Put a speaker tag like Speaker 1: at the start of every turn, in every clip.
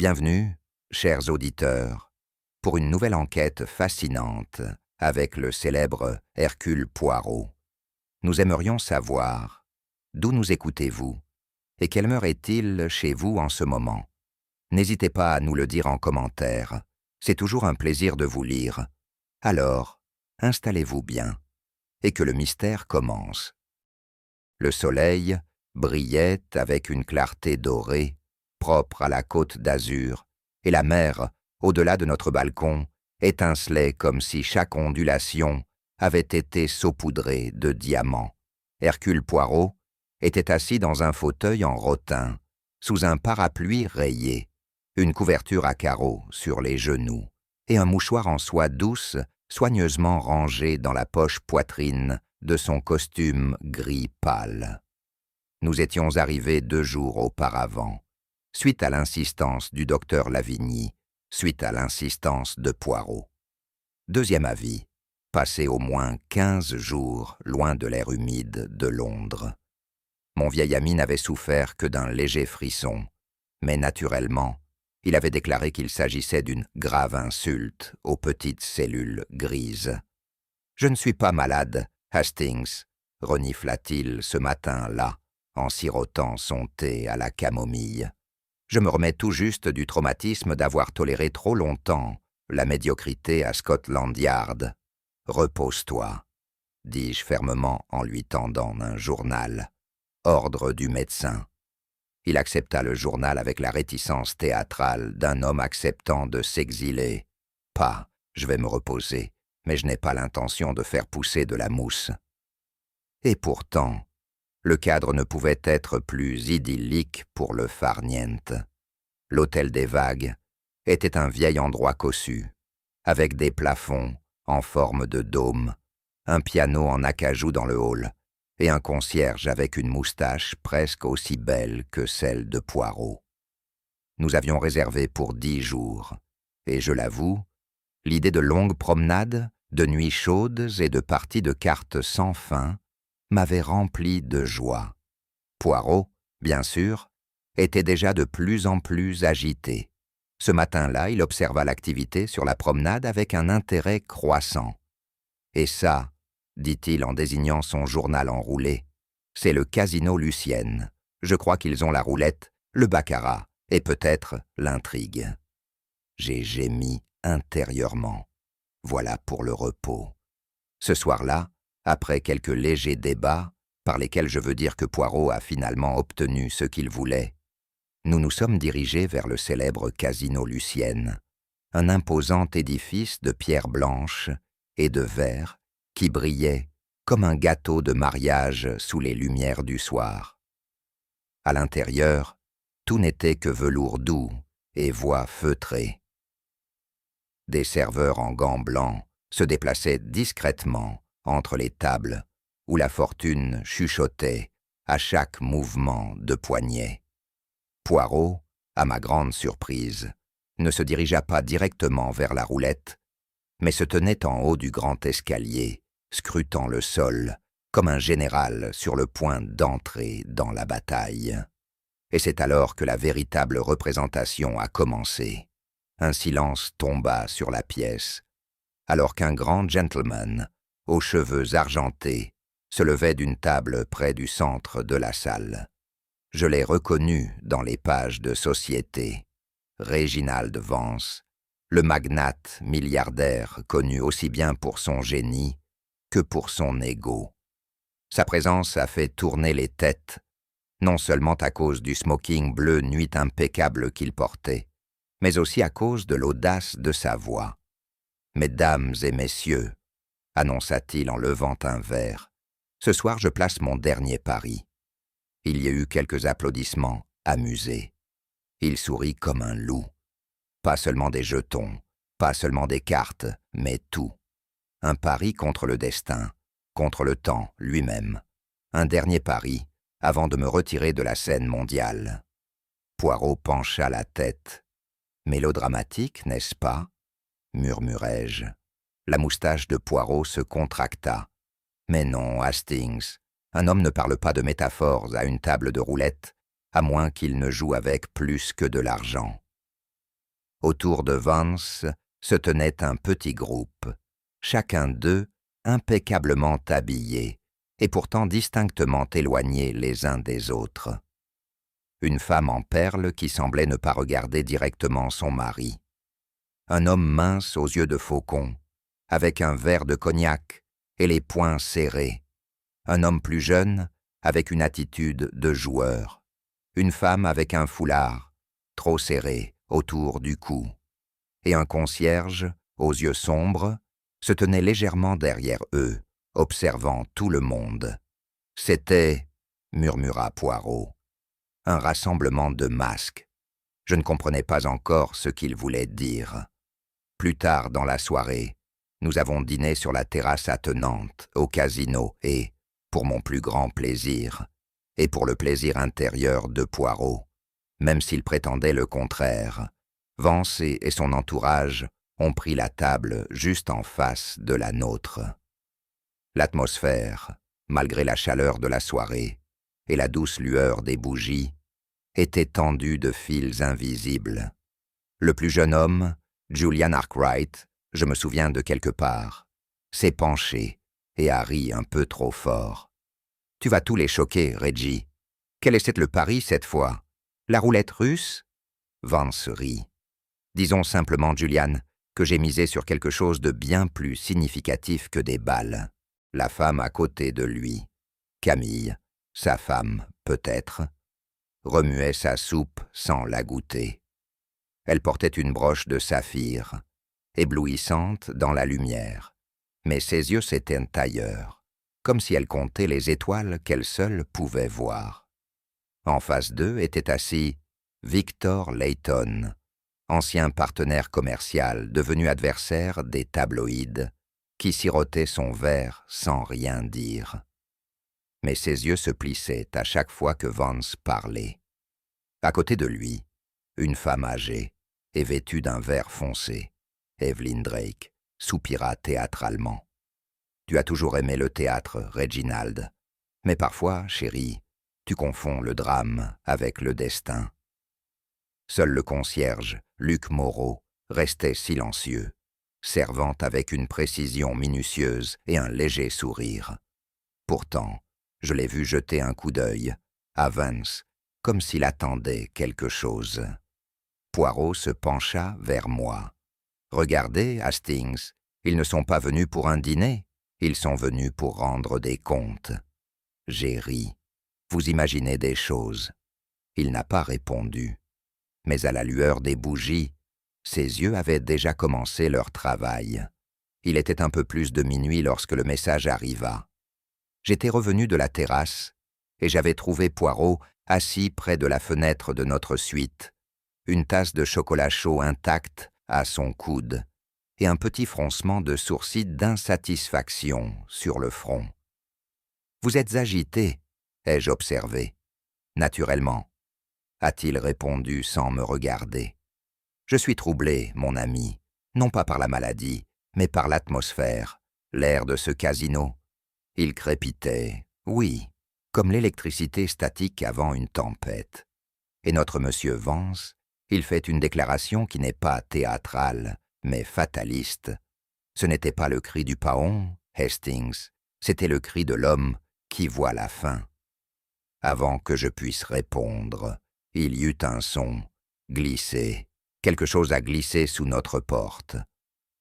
Speaker 1: Bienvenue, chers auditeurs, pour une nouvelle enquête fascinante avec le célèbre Hercule Poirot. Nous aimerions savoir d'où nous écoutez-vous et quelle heure est-il chez vous en ce moment. N'hésitez pas à nous le dire en commentaire, c'est toujours un plaisir de vous lire. Alors, installez-vous bien et que le mystère commence. Le soleil brillait avec une clarté dorée, propre à la côte d'azur, et la mer, au-delà de notre balcon, étincelait comme si chaque ondulation avait été saupoudrée de diamants. Hercule Poirot était assis dans un fauteuil en rotin, sous un parapluie rayé, une couverture à carreaux sur les genoux, et un mouchoir en soie douce soigneusement rangé dans la poche poitrine de son costume gris pâle. Nous étions arrivés 2 jours auparavant, suite à l'insistance du docteur Lavigny, suite à l'insistance de Poirot. Deuxième avis, passer au moins 15 jours loin de l'air humide de Londres. Mon vieil ami n'avait souffert que d'un léger frisson, mais naturellement, il avait déclaré qu'il s'agissait d'une grave insulte aux petites cellules grises. « Je ne suis pas malade, Hastings », renifla-t-il ce matin-là, en sirotant son thé à la camomille. « Je me remets tout juste du traumatisme d'avoir toléré trop longtemps la médiocrité à Scotland Yard. Repose-toi, dis-je fermement en lui tendant un journal. Ordre du médecin. Il accepta le journal avec la réticence théâtrale d'un homme acceptant de s'exiler. Pas, je vais me reposer, mais je n'ai pas l'intention de faire pousser de la mousse. Et pourtant, le cadre ne pouvait être plus idyllique pour le farniente. L'hôtel des Vagues était un vieil endroit cossu, avec des plafonds en forme de dôme, un piano en acajou dans le hall, et un concierge avec une moustache presque aussi belle que celle de Poirot. Nous avions réservé pour 10 jours, et je l'avoue, l'idée de longues promenades, de nuits chaudes et de parties de cartes sans fin m'avait rempli de joie. Poirot, bien sûr, était déjà de plus en plus agité. Ce matin-là, il observa l'activité sur la promenade avec un intérêt croissant. « Et ça, dit-il en désignant son journal enroulé, c'est le casino Lucienne. Je crois qu'ils ont la roulette, le baccarat et peut-être l'intrigue. » J'ai gémi intérieurement. Voilà pour le repos. Ce soir-là, après quelques légers débats, par lesquels je veux dire que Poirot a finalement obtenu ce qu'il voulait, nous nous sommes dirigés vers le célèbre casino Lucienne, un imposant édifice de pierre blanche et de verre qui brillait comme un gâteau de mariage sous les lumières du soir. À l'intérieur, tout n'était que velours doux et voix feutrée. Des serveurs en gants blancs se déplaçaient discrètement entre les tables où la fortune chuchotait à chaque mouvement de poignet. Poirot, à ma grande surprise, ne se dirigea pas directement vers la roulette, mais se tenait en haut du grand escalier, scrutant le sol, comme un général sur le point d'entrer dans la bataille. Et c'est alors que la véritable représentation a commencé. Un silence tomba sur la pièce, alors qu'un grand gentleman, aux cheveux argentés, se levait d'une table près du centre de la salle. Je l'ai reconnu dans les pages de société. Réginald Vance, le magnate milliardaire connu aussi bien pour son génie que pour son ego. Sa présence a fait tourner les têtes, non seulement à cause du smoking bleu nuit impeccable qu'il portait, mais aussi à cause de l'audace de sa voix. « Mesdames et messieurs, » annonça-t-il en levant un verre, « ce soir je place mon dernier pari. » Il y a eu quelques applaudissements amusés. Il sourit comme un loup. Pas seulement des jetons, pas seulement des cartes, mais tout. Un pari contre le destin, contre le temps lui-même. Un dernier pari avant de me retirer de la scène mondiale. Poirot pencha la tête. « Mélodramatique, n'est-ce pas ?» murmurai-je. La moustache de Poirot se contracta. « Mais non, Hastings, un homme ne parle pas de métaphores à une table de roulette, à moins qu'il ne joue avec plus que de l'argent. » Autour de Vance se tenait un petit groupe, chacun d'eux impeccablement habillé et pourtant distinctement éloignés les uns des autres. Une femme en perles qui semblait ne pas regarder directement son mari. Un homme mince aux yeux de faucon, avec un verre de cognac et les poings serrés. Un homme plus jeune, avec une attitude de joueur. Une femme avec un foulard, trop serré, autour du cou. Et un concierge, aux yeux sombres, se tenait légèrement derrière eux, observant tout le monde. C'était, murmura Poirot, un rassemblement de masques. Je ne comprenais pas encore ce qu'il voulait dire. Plus tard dans la soirée, nous avons dîné sur la terrasse attenante, au casino, et, pour mon plus grand plaisir, et pour le plaisir intérieur de Poirot, même s'il prétendait le contraire, Vance et son entourage ont pris la table juste en face de la nôtre. L'atmosphère, malgré la chaleur de la soirée et la douce lueur des bougies, était tendue de fils invisibles. Le plus jeune homme, Julian Arkwright, je me souviens de quelque part, s'est penché et a ri un peu trop fort. « Tu vas tous les choquer, Reggie. Quel est le pari cette fois? La roulette russe ?» Vance rit. « Disons simplement, Julian, que j'ai misé sur quelque chose de bien plus significatif que des balles. La femme à côté de lui, Camille, sa femme, peut-être, remuait sa soupe sans la goûter. Elle portait une broche de saphir, éblouissante dans la lumière, mais ses yeux s'éteignent ailleurs, comme si elle comptait les étoiles qu'elle seule pouvait voir. En face d'eux était assis Victor Layton, ancien partenaire commercial devenu adversaire des tabloïds, qui sirotait son verre sans rien dire. Mais ses yeux se plissaient à chaque fois que Vance parlait. À côté de lui, une femme âgée et vêtue d'un vert foncé, Evelyn Drake, soupira théâtralement. « Tu as toujours aimé le théâtre, Reginald, mais parfois, chérie, tu confonds le drame avec le destin. » Seul le concierge, Luc Moreau, restait silencieux, servant avec une précision minutieuse et un léger sourire. Pourtant, je l'ai vu jeter un coup d'œil à Vance, comme s'il attendait quelque chose. Poirot se pencha vers moi. « Regardez, Hastings, ils ne sont pas venus pour un dîner, ils sont venus pour rendre des comptes. » J'ai ri. Vous imaginez des choses. Il n'a pas répondu. Mais à la lueur des bougies, ses yeux avaient déjà commencé leur travail. Il était un peu plus de minuit lorsque le message arriva. J'étais revenu de la terrasse et j'avais trouvé Poirot assis près de la fenêtre de notre suite, une tasse de chocolat chaud intacte à son coude et un petit froncement de sourcils d'insatisfaction sur le front. « Vous êtes agité » ai-je observé. « Naturellement » a-t-il répondu sans me regarder. « Je suis troublé, mon ami, non pas par la maladie, mais par l'atmosphère, l'air de ce casino. » Il crépitait, oui, comme l'électricité statique avant une tempête. Et notre monsieur Vance, il fait une déclaration qui n'est pas théâtrale, mais fataliste. Ce n'était pas le cri du paon, Hastings, c'était le cri de l'homme qui voit la fin. Avant que je puisse répondre, il y eut un son, glissé, quelque chose a glissé sous notre porte.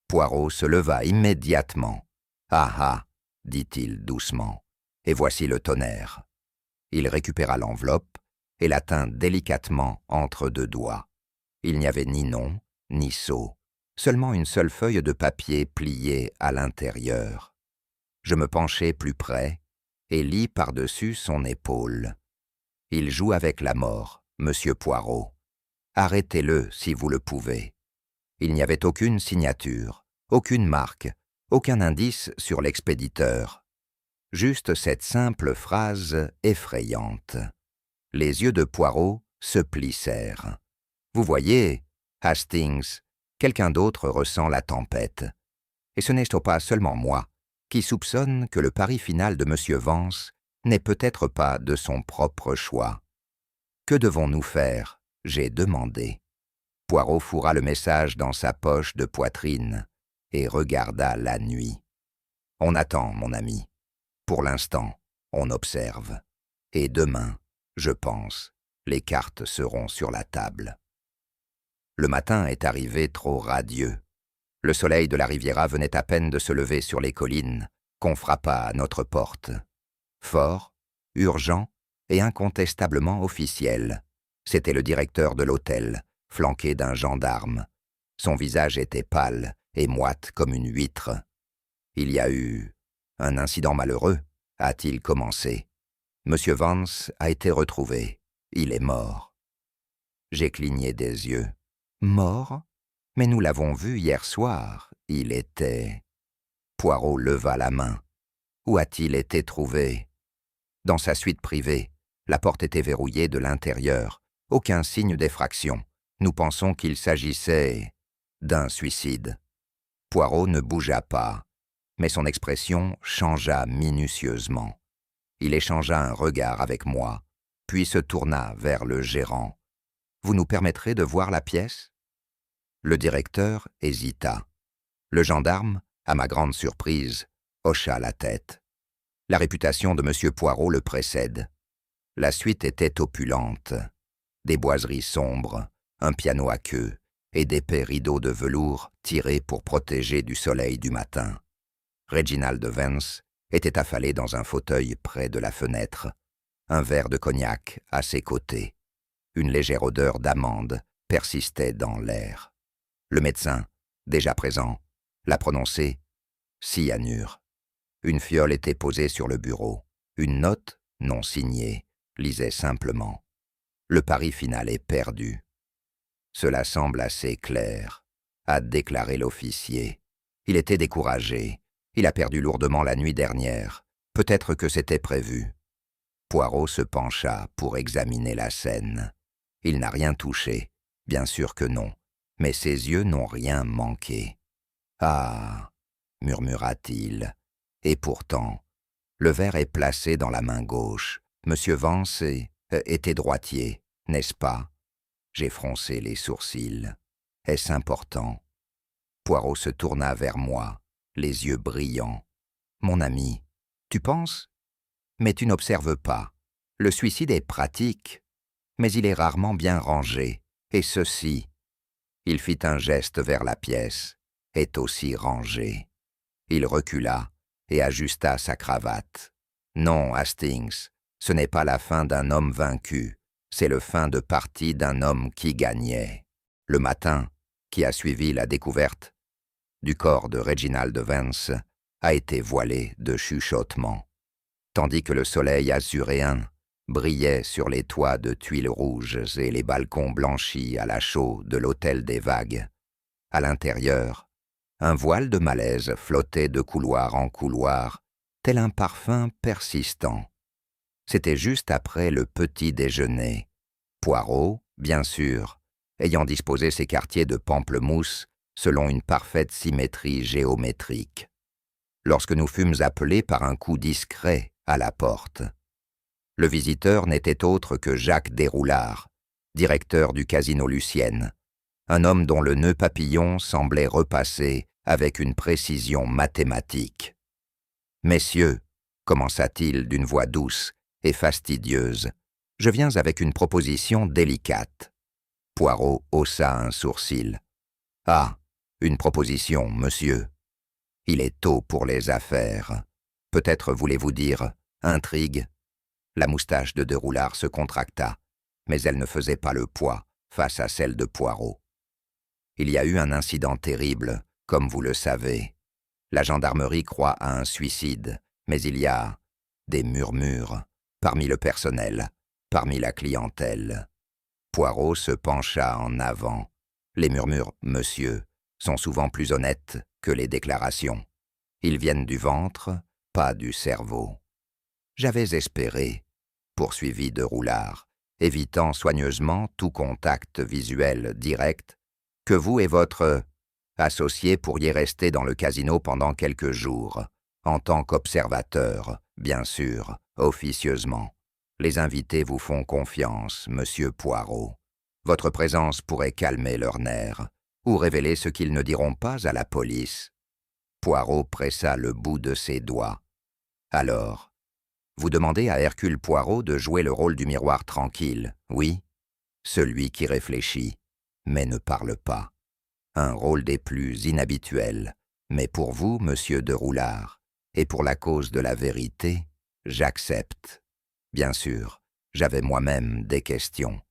Speaker 1: Poirot se leva immédiatement. « Ah ah !» dit-il doucement, « et voici le tonnerre. » Il récupéra l'enveloppe et la tint délicatement entre deux doigts. Il n'y avait ni nom, ni sceau, seulement une seule feuille de papier pliée à l'intérieur. Je me penchai plus près et lis par-dessus son épaule. « Il joue avec la mort, monsieur Poirot. Arrêtez-le si vous le pouvez. » Il n'y avait aucune signature, aucune marque, aucun indice sur l'expéditeur. Juste cette simple phrase effrayante. Les yeux de Poirot se plissèrent. « Vous voyez, Hastings, quelqu'un d'autre ressent la tempête. Et ce n'est pas seulement moi qui soupçonne que le pari final de M. Vance n'est peut-être pas de son propre choix. » « Que devons-nous faire ?» j'ai demandé. Poirot fourra le message dans sa poche de poitrine et regarda la nuit. On attend, mon ami. Pour l'instant, on observe. Et demain, je pense, les cartes seront sur la table. Le matin est arrivé trop radieux. Le soleil de la Riviera venait à peine de se lever sur les collines qu'on frappa à notre porte. Fort, urgent et incontestablement officiel, c'était le directeur de l'hôtel, flanqué d'un gendarme. Son visage était pâle et moite comme une huître. « Il y a eu un incident malheureux », a-t-il commencé. « Monsieur Vance a été retrouvé. Il est mort. » J'ai cligné des yeux. « Mort ? Mais nous l'avons vu hier soir. Il était... » Poirot leva la main. « Où a-t-il été trouvé ?»« Dans sa suite privée. La porte était verrouillée de l'intérieur. Aucun signe d'effraction. Nous pensons qu'il s'agissait d'un suicide. » Poirot ne bougea pas, mais son expression changea minutieusement. Il échangea un regard avec moi, puis se tourna vers le gérant. « Vous nous permettrez de voir la pièce ?» Le directeur hésita. Le gendarme, à ma grande surprise, hocha la tête. La réputation de M. Poirot le précède. La suite était opulente. Des boiseries sombres, un piano à queue et d'épais rideaux de velours tirés pour protéger du soleil du matin. Reginald Vance était affalé dans un fauteuil près de la fenêtre, un verre de cognac à ses côtés. Une légère odeur d'amande persistait dans l'air. Le médecin, déjà présent, l'a prononcé « cyanure ». Une fiole était posée sur le bureau. Une note, non signée, lisait simplement « Le pari final est perdu ». Cela semble assez clair, a déclaré l'officier. Il était découragé. Il a perdu lourdement la nuit dernière. Peut-être que c'était prévu. Poirot se pencha pour examiner la scène. Il n'a rien touché, bien sûr que non, mais ses yeux n'ont rien manqué. « Ah !» murmura-t-il. Et pourtant, le verre est placé dans la main gauche. Monsieur Vance était droitier, n'est-ce pas ? J'ai froncé les sourcils. Est-ce important ? Poirot se tourna vers moi, les yeux brillants. « Mon ami, tu penses ? Mais tu n'observes pas. Le suicide est pratique, mais il est rarement bien rangé. Et ceci, il fit un geste vers la pièce, est aussi rangé. » Il recula et ajusta sa cravate. « Non, Hastings, ce n'est pas la fin d'un homme vaincu. C'est le fin de partie d'un homme qui gagnait. » Le matin, qui a suivi la découverte du corps de Reginald Vance, a été voilé de chuchotements, tandis que le soleil azuréen brillait sur les toits de tuiles rouges et les balcons blanchis à la chaux de l'hôtel des Vagues. À l'intérieur, un voile de malaise flottait de couloir en couloir, tel un parfum persistant. C'était juste après le petit déjeuner. Poirot, bien sûr, ayant disposé ses quartiers de pamplemousse selon une parfaite symétrie géométrique. Lorsque nous fûmes appelés par un coup discret à la porte, le visiteur n'était autre que Jacques Desroullards, directeur du Casino Lucienne, un homme dont le nœud papillon semblait repasser avec une précision mathématique. « Messieurs, commença-t-il d'une voix douce et fastidieuse, je viens avec une proposition délicate. » Poirot haussa un sourcil. « Ah, une proposition, monsieur. Il est tôt pour les affaires. Peut-être voulez-vous dire intrigue ?» La moustache de Desroullards se contracta, mais elle ne faisait pas le poids face à celle de Poirot. « Il y a eu un incident terrible, comme vous le savez. La gendarmerie croit à un suicide, mais il y a des murmures parmi le personnel, parmi la clientèle. » Poirot se pencha en avant. « Les murmures, monsieur, sont souvent plus honnêtes que les déclarations. Ils viennent du ventre, pas du cerveau. » « J'avais espéré, » poursuivit Desroullards, évitant soigneusement tout contact visuel direct, « que vous et votre associé pourriez rester dans le casino pendant quelques jours, en tant qu'observateur, bien sûr, officieusement. Les invités vous font confiance, monsieur Poirot. Votre présence pourrait calmer leurs nerfs, ou révéler ce qu'ils ne diront pas à la police. Poirot pressa le bout de ses doigts. Alors, vous demandez à Hercule Poirot de jouer le rôle du miroir tranquille, oui? Celui qui réfléchit, mais ne parle pas. Un rôle des plus inhabituels, mais pour vous, monsieur de Roulard, et pour la cause de la vérité, j'accepte. Bien sûr, j'avais moi-même des questions.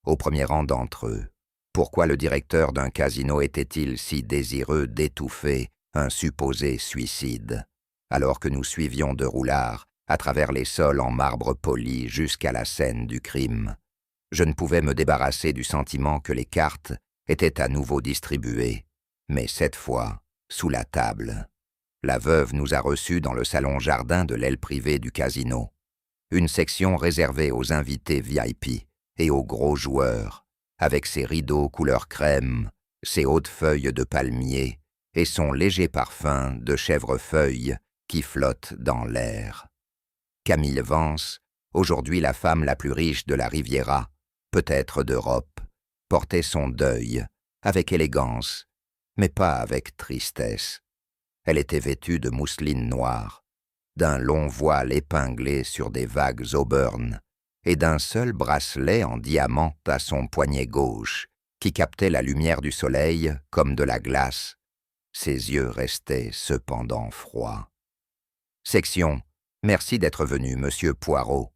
Speaker 1: Au premier rang d'entre eux, pourquoi le directeur d'un casino était-il si désireux d'étouffer un supposé suicide, alors que nous suivions de Roulard à travers les sols en marbre poli jusqu'à la scène du crime? Je ne pouvais me débarrasser du sentiment que les cartes étaient à nouveau distribuées, mais cette fois, sous la table. La veuve nous a reçus dans le salon-jardin de l'aile privée du casino, une section réservée aux invités VIP et aux gros joueurs, avec ses rideaux couleur crème, ses hautes feuilles de palmier et son léger parfum de chèvrefeuille qui flotte dans l'air. Camille Vance, aujourd'hui la femme la plus riche de la Riviera, peut-être d'Europe, portait son deuil avec élégance, mais pas avec tristesse. Elle était vêtue de mousseline noire, d'un long voile épinglé sur des vagues auburn et d'un seul bracelet en diamant à son poignet gauche qui captait la lumière du soleil comme de la glace. Ses yeux restaient cependant froids. « Section, merci d'être venu, monsieur Poirot, »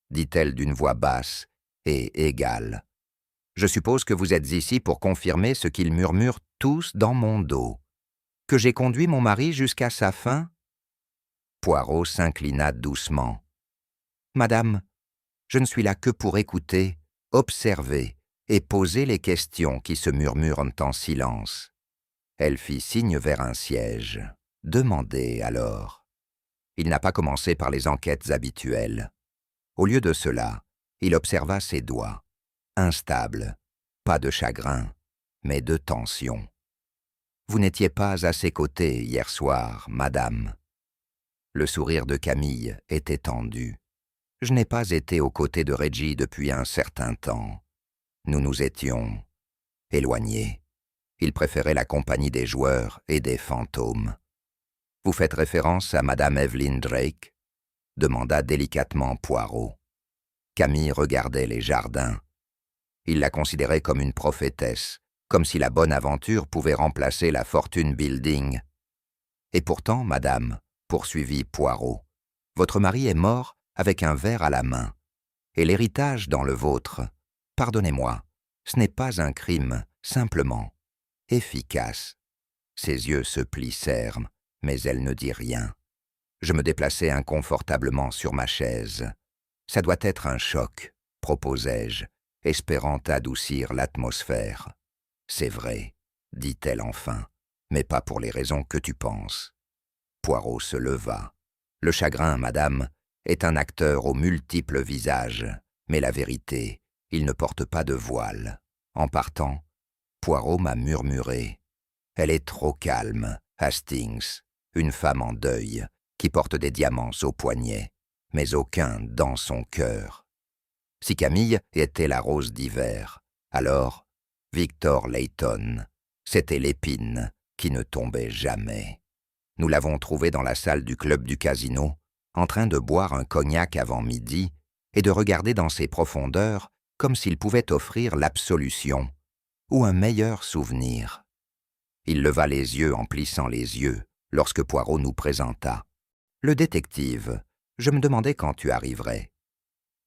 Speaker 1: dit-elle d'une voix basse et égale. « Je suppose que vous êtes ici pour confirmer ce qu'ils murmurent tous dans mon dos. Que j'ai conduit mon mari jusqu'à sa fin ?» Poirot s'inclina doucement. « Madame, je ne suis là que pour écouter, observer et poser les questions qui se murmurent en silence. » Elle fit signe vers un siège. « Demandez alors. » Il n'a pas commencé par les enquêtes habituelles. Au lieu de cela, il observa ses doigts, instables, pas de chagrin, mais de tension. « Vous n'étiez pas à ses côtés hier soir, madame. » Le sourire de Camille était tendu. « Je n'ai pas été aux côtés de Reggie depuis un certain temps. Nous nous étions éloignés. Il préférait la compagnie des joueurs et des fantômes. » « Vous faites référence à Madame Evelyn Drake ?» demanda délicatement Poirot. Camille regardait les jardins. Il la considérait comme une prophétesse, comme si la bonne aventure pouvait remplacer la fortune building. « Et pourtant, madame, poursuivit Poirot, votre mari est mort avec un verre à la main. Et l'héritage dans le vôtre, pardonnez-moi, ce n'est pas un crime, simplement efficace. » Ses yeux se plissèrent, mais elle ne dit rien. Je me déplaçai inconfortablement sur ma chaise. « Ça doit être un choc, » proposai-je, espérant adoucir l'atmosphère. « C'est vrai, » dit-elle enfin, « mais pas pour les raisons que tu penses. » Poirot se leva. « Le chagrin, madame, est un acteur aux multiples visages, mais la vérité, il ne porte pas de voile. » En partant, Poirot m'a murmuré. « Elle est trop calme, Hastings, une femme en deuil, qui porte des diamants au poignet, mais aucun dans son cœur. » Si Camille était la rose d'hiver, alors Victor Layton, c'était l'épine qui ne tombait jamais. Nous l'avons trouvé dans la salle du club du casino, en train de boire un cognac avant midi et de regarder dans ses profondeurs comme s'il pouvait offrir l'absolution ou un meilleur souvenir. Il leva les yeux en plissant les yeux lorsque Poirot nous présenta. « Le détective, je me demandais quand tu arriverais. »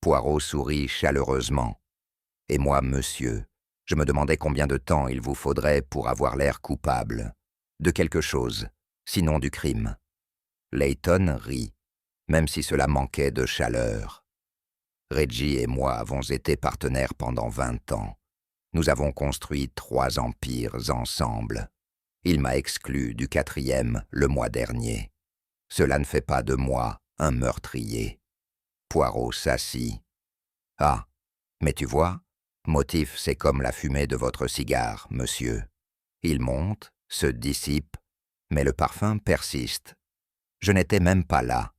Speaker 1: Poirot sourit chaleureusement. « Et moi, monsieur, je me demandais combien de temps il vous faudrait pour avoir l'air coupable. De quelque chose, sinon du crime. » Layton rit, même si cela manquait de chaleur. « Reggie et moi avons été partenaires pendant 20 ans. Nous avons construit 3 empires ensemble. Il m'a exclu du 4e le mois dernier. Cela ne fait pas de moi un meurtrier. » Poirot s'assit. « Ah, mais tu vois, motif c'est comme la fumée de votre cigare, monsieur. Il monte, se dissipe, mais le parfum persiste. Je n'étais même pas là, »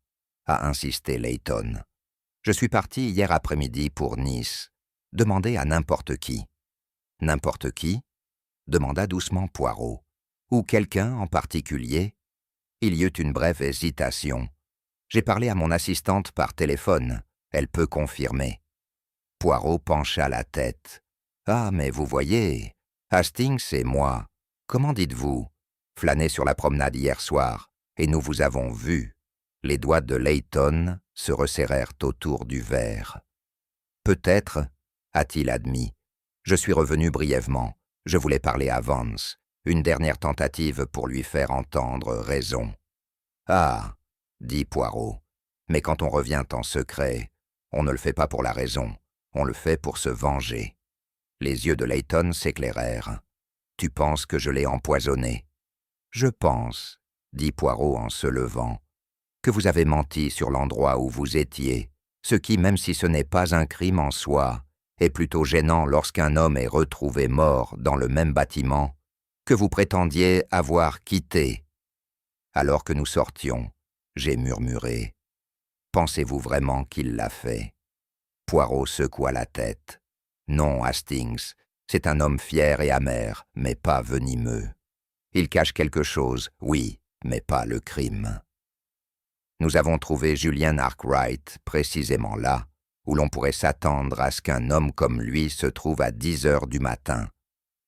Speaker 1: a insisté Layton. « Je suis parti hier après-midi pour Nice. Demandez à n'importe qui. N'importe qui? Demanda doucement Poirot. Ou quelqu'un en particulier? Il y eut une brève hésitation. J'ai parlé à mon assistante par téléphone. Elle peut confirmer. Poirot pencha la tête. Ah, mais vous voyez, Hastings et moi, comment dites-vous, flâner sur la promenade hier soir, et nous vous avons vu. Les doigts de Layton se resserrèrent autour du verre. Peut-être, a-t-il admis. Je suis revenu brièvement. Je voulais parler à Vance. Une dernière tentative pour lui faire entendre raison. Ah, dit Poirot, mais quand on revient en secret, on ne le fait pas pour la raison, on le fait pour se venger. Les yeux de Layton s'éclairèrent. Tu penses que je l'ai empoisonné? Je pense, dit Poirot en se levant, que vous avez menti sur l'endroit où vous étiez, ce qui, même si ce n'est pas un crime en soi, est plutôt gênant lorsqu'un homme est retrouvé mort dans le même bâtiment que vous prétendiez avoir quitté. Alors que nous sortions, j'ai murmuré. Pensez-vous vraiment qu'il l'a fait? Poirot secoua la tête. Non, Hastings, c'est un homme fier et amer, mais pas venimeux. Il cache quelque chose, oui, mais pas le crime. Nous avons trouvé Julian Arkwright précisément là, où l'on pourrait s'attendre à ce qu'un homme comme lui se trouve à 10 heures du matin,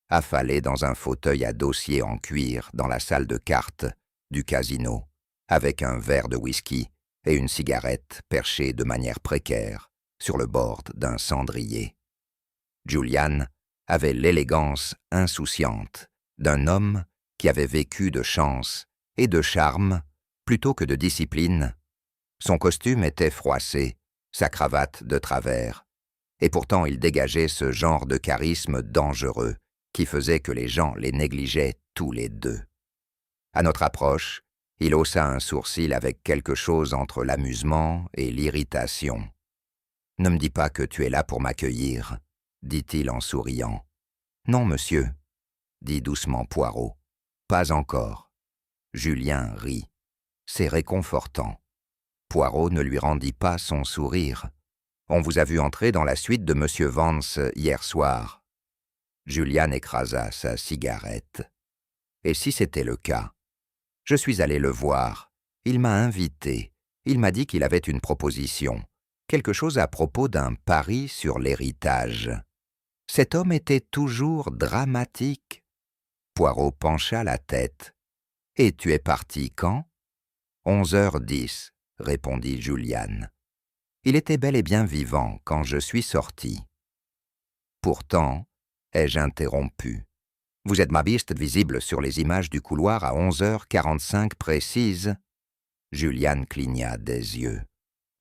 Speaker 1: affalé dans un fauteuil à dossier en cuir dans la salle de cartes du casino, avec un verre de whisky et une cigarette perchée de manière précaire sur le bord d'un cendrier. Julian avait l'élégance insouciante d'un homme qui avait vécu de chance et de charme plutôt que de discipline. Son costume était froissé, sa cravate de travers, et pourtant il dégageait ce genre de charisme dangereux qui faisait que les gens les négligeaient tous les deux. À notre approche, il haussa un sourcil avec quelque chose entre l'amusement et l'irritation. « Ne me dis pas que tu es là pour m'accueillir, » dit-il en souriant. « Non, monsieur, » dit doucement Poirot. « Pas encore. » Julien rit. C'est réconfortant. Poirot ne lui rendit pas son sourire. « On vous a vu entrer dans la suite de monsieur Vance hier soir. » Julian écrasa sa cigarette. « Et si c'était le cas? Je suis allé le voir. Il m'a invité. Il m'a dit qu'il avait une proposition. Quelque chose à propos d'un pari sur l'héritage. Cet homme était toujours dramatique. » Poirot pencha la tête. « Et tu es parti quand? » 11h10, répondit Julian. Il était bel et bien vivant quand je suis sorti. Pourtant, ai-je interrompu. Vous êtes ma biste visible sur les images du couloir à 11h45 précises. Julian cligna des yeux.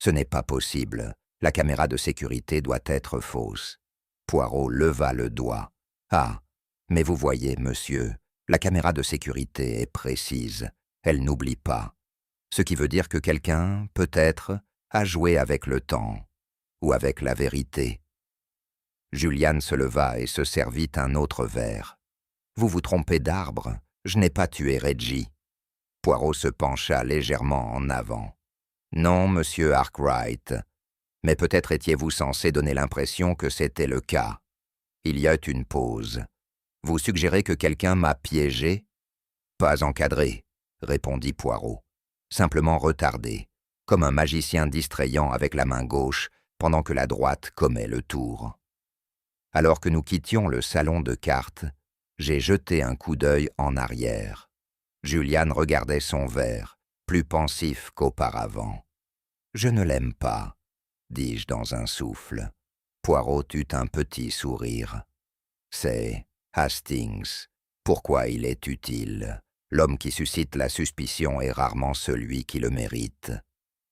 Speaker 1: Ce n'est pas possible. La caméra de sécurité doit être fausse. Poirot leva le doigt. Ah, mais vous voyez, monsieur, la caméra de sécurité est précise. Elle n'oublie pas. Ce qui veut dire que quelqu'un, peut-être, a joué avec le temps, ou avec la vérité. Julian se leva et se servit un autre verre. Vous vous trompez d'arbre, je n'ai pas tué Reggie. Poirot se pencha légèrement en avant. Non, monsieur Arkwright, mais peut-être étiez-vous censé donner l'impression que c'était le cas. Il y a une pause. Vous suggérez que quelqu'un m'a piégé? Pas encadré, répondit Poirot. Simplement retardé, comme un magicien distrayant avec la main gauche pendant que la droite commet le tour. Alors que nous quittions le salon de cartes, j'ai jeté un coup d'œil en arrière. Julian regardait son verre, plus pensif qu'auparavant. « Je ne l'aime pas, » dis-je dans un souffle. Poirot eut un petit sourire. « C'est Hastings. Pourquoi il est utile? L'homme qui suscite la suspicion est rarement celui qui le mérite.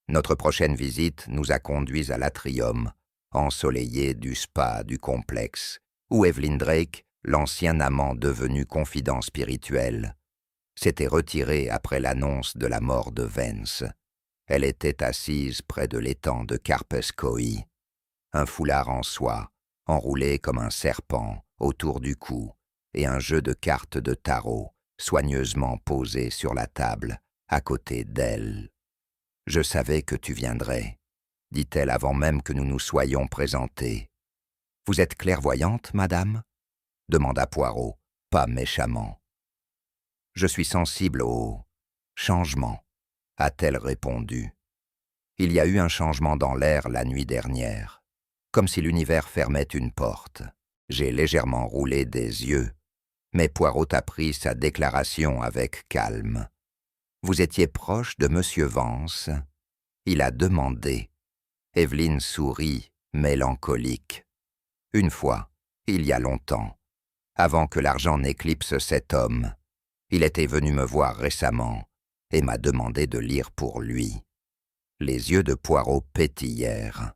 Speaker 1: Notre prochaine visite nous a conduits à l'atrium, ensoleillé du spa du complexe, où Evelyn Drake, l'ancien amant devenu confident spirituel, s'était retiré après l'annonce de la mort de Vance. Elle était assise près de l'étang de Carpescoy, un foulard en soie, enroulé comme un serpent autour du cou, et un jeu de cartes de tarot soigneusement posé sur la table à côté d'elle. « Je savais que tu viendrais, » dit-elle avant même que nous nous soyons présentés. « Vous êtes clairvoyante, madame? » demanda Poirot, pas méchamment. « Je suis sensible au changement, a-t-elle répondu. Il y a eu un changement dans l'air la nuit dernière, comme si l'univers fermait une porte. J'ai légèrement roulé des yeux, mais Poirot a pris sa déclaration avec calme. Vous étiez proche de M. Vance? Il a demandé. Evelyne sourit, mélancolique. Une fois, il y a longtemps, avant que l'argent n'éclipse cet homme, il était venu me voir récemment et m'a demandé de lire pour lui. Les yeux de Poirot pétillèrent.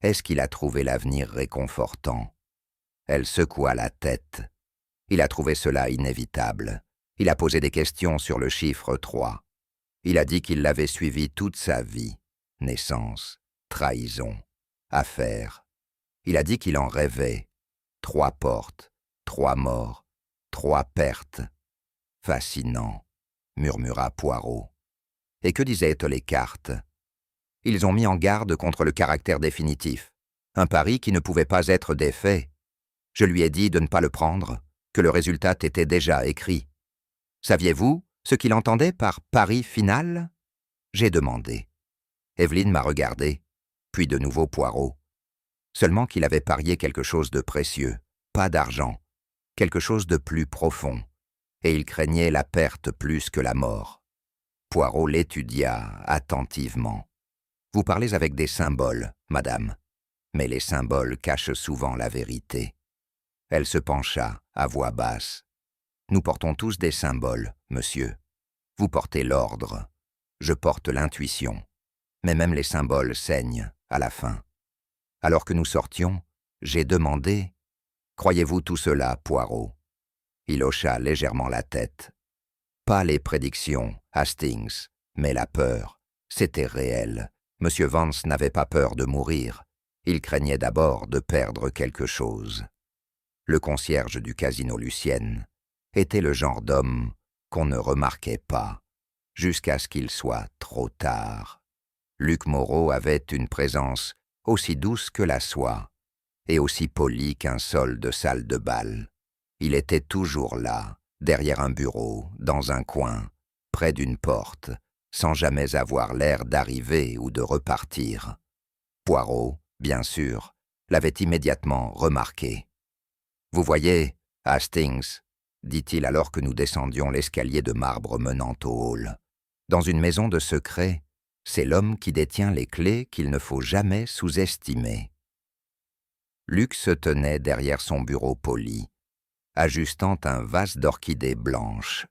Speaker 1: Est-ce qu'il a trouvé l'avenir réconfortant? Elle secoua la tête. Il a trouvé cela inévitable. Il a posé des questions sur le chiffre 3. Il a dit qu'il l'avait suivi toute sa vie. Naissance, trahison, affaires. Il a dit qu'il en rêvait. 3 portes, 3 morts, 3 pertes. Fascinant, murmura Poirot. Et que disaient les cartes? Ils ont mis en garde contre le caractère définitif. Un pari qui ne pouvait pas être défait. Je lui ai dit de ne pas le prendre, que le résultat était déjà écrit. Saviez-vous ce qu'il entendait par pari final? J'ai demandé. Evelyne m'a regardé, puis de nouveau Poirot. Seulement qu'il avait parié quelque chose de précieux, pas d'argent, quelque chose de plus profond, et il craignait la perte plus que la mort. Poirot l'étudia attentivement. Vous parlez avec des symboles, madame, mais les symboles cachent souvent la vérité. Elle se pencha à voix basse. Nous portons tous des symboles, monsieur. Vous portez l'ordre, je porte l'intuition. Mais même les symboles saignent à la fin. Alors que nous sortions, j'ai demandé « Croyez-vous tout cela, Poirot ?» Il hocha légèrement la tête. Pas les prédictions, Hastings, mais la peur. C'était réel. Monsieur Vance n'avait pas peur de mourir. Il craignait d'abord de perdre quelque chose. Le concierge du casino Lucienne était le genre d'homme qu'on ne remarquait pas, jusqu'à ce qu'il soit trop tard. Luc Moreau avait une présence aussi douce que la soie, et aussi polie qu'un sol de salle de bal. Il était toujours là, derrière un bureau, dans un coin, près d'une porte, sans jamais avoir l'air d'arriver ou de repartir. Poirot, bien sûr, l'avait immédiatement remarqué. « Vous voyez, Hastings, dit-il alors que nous descendions l'escalier de marbre menant au hall, dans une maison de secret, c'est l'homme qui détient les clés qu'il ne faut jamais sous-estimer. » Luc se tenait derrière son bureau poli, ajustant un vase d'orchidées blanches.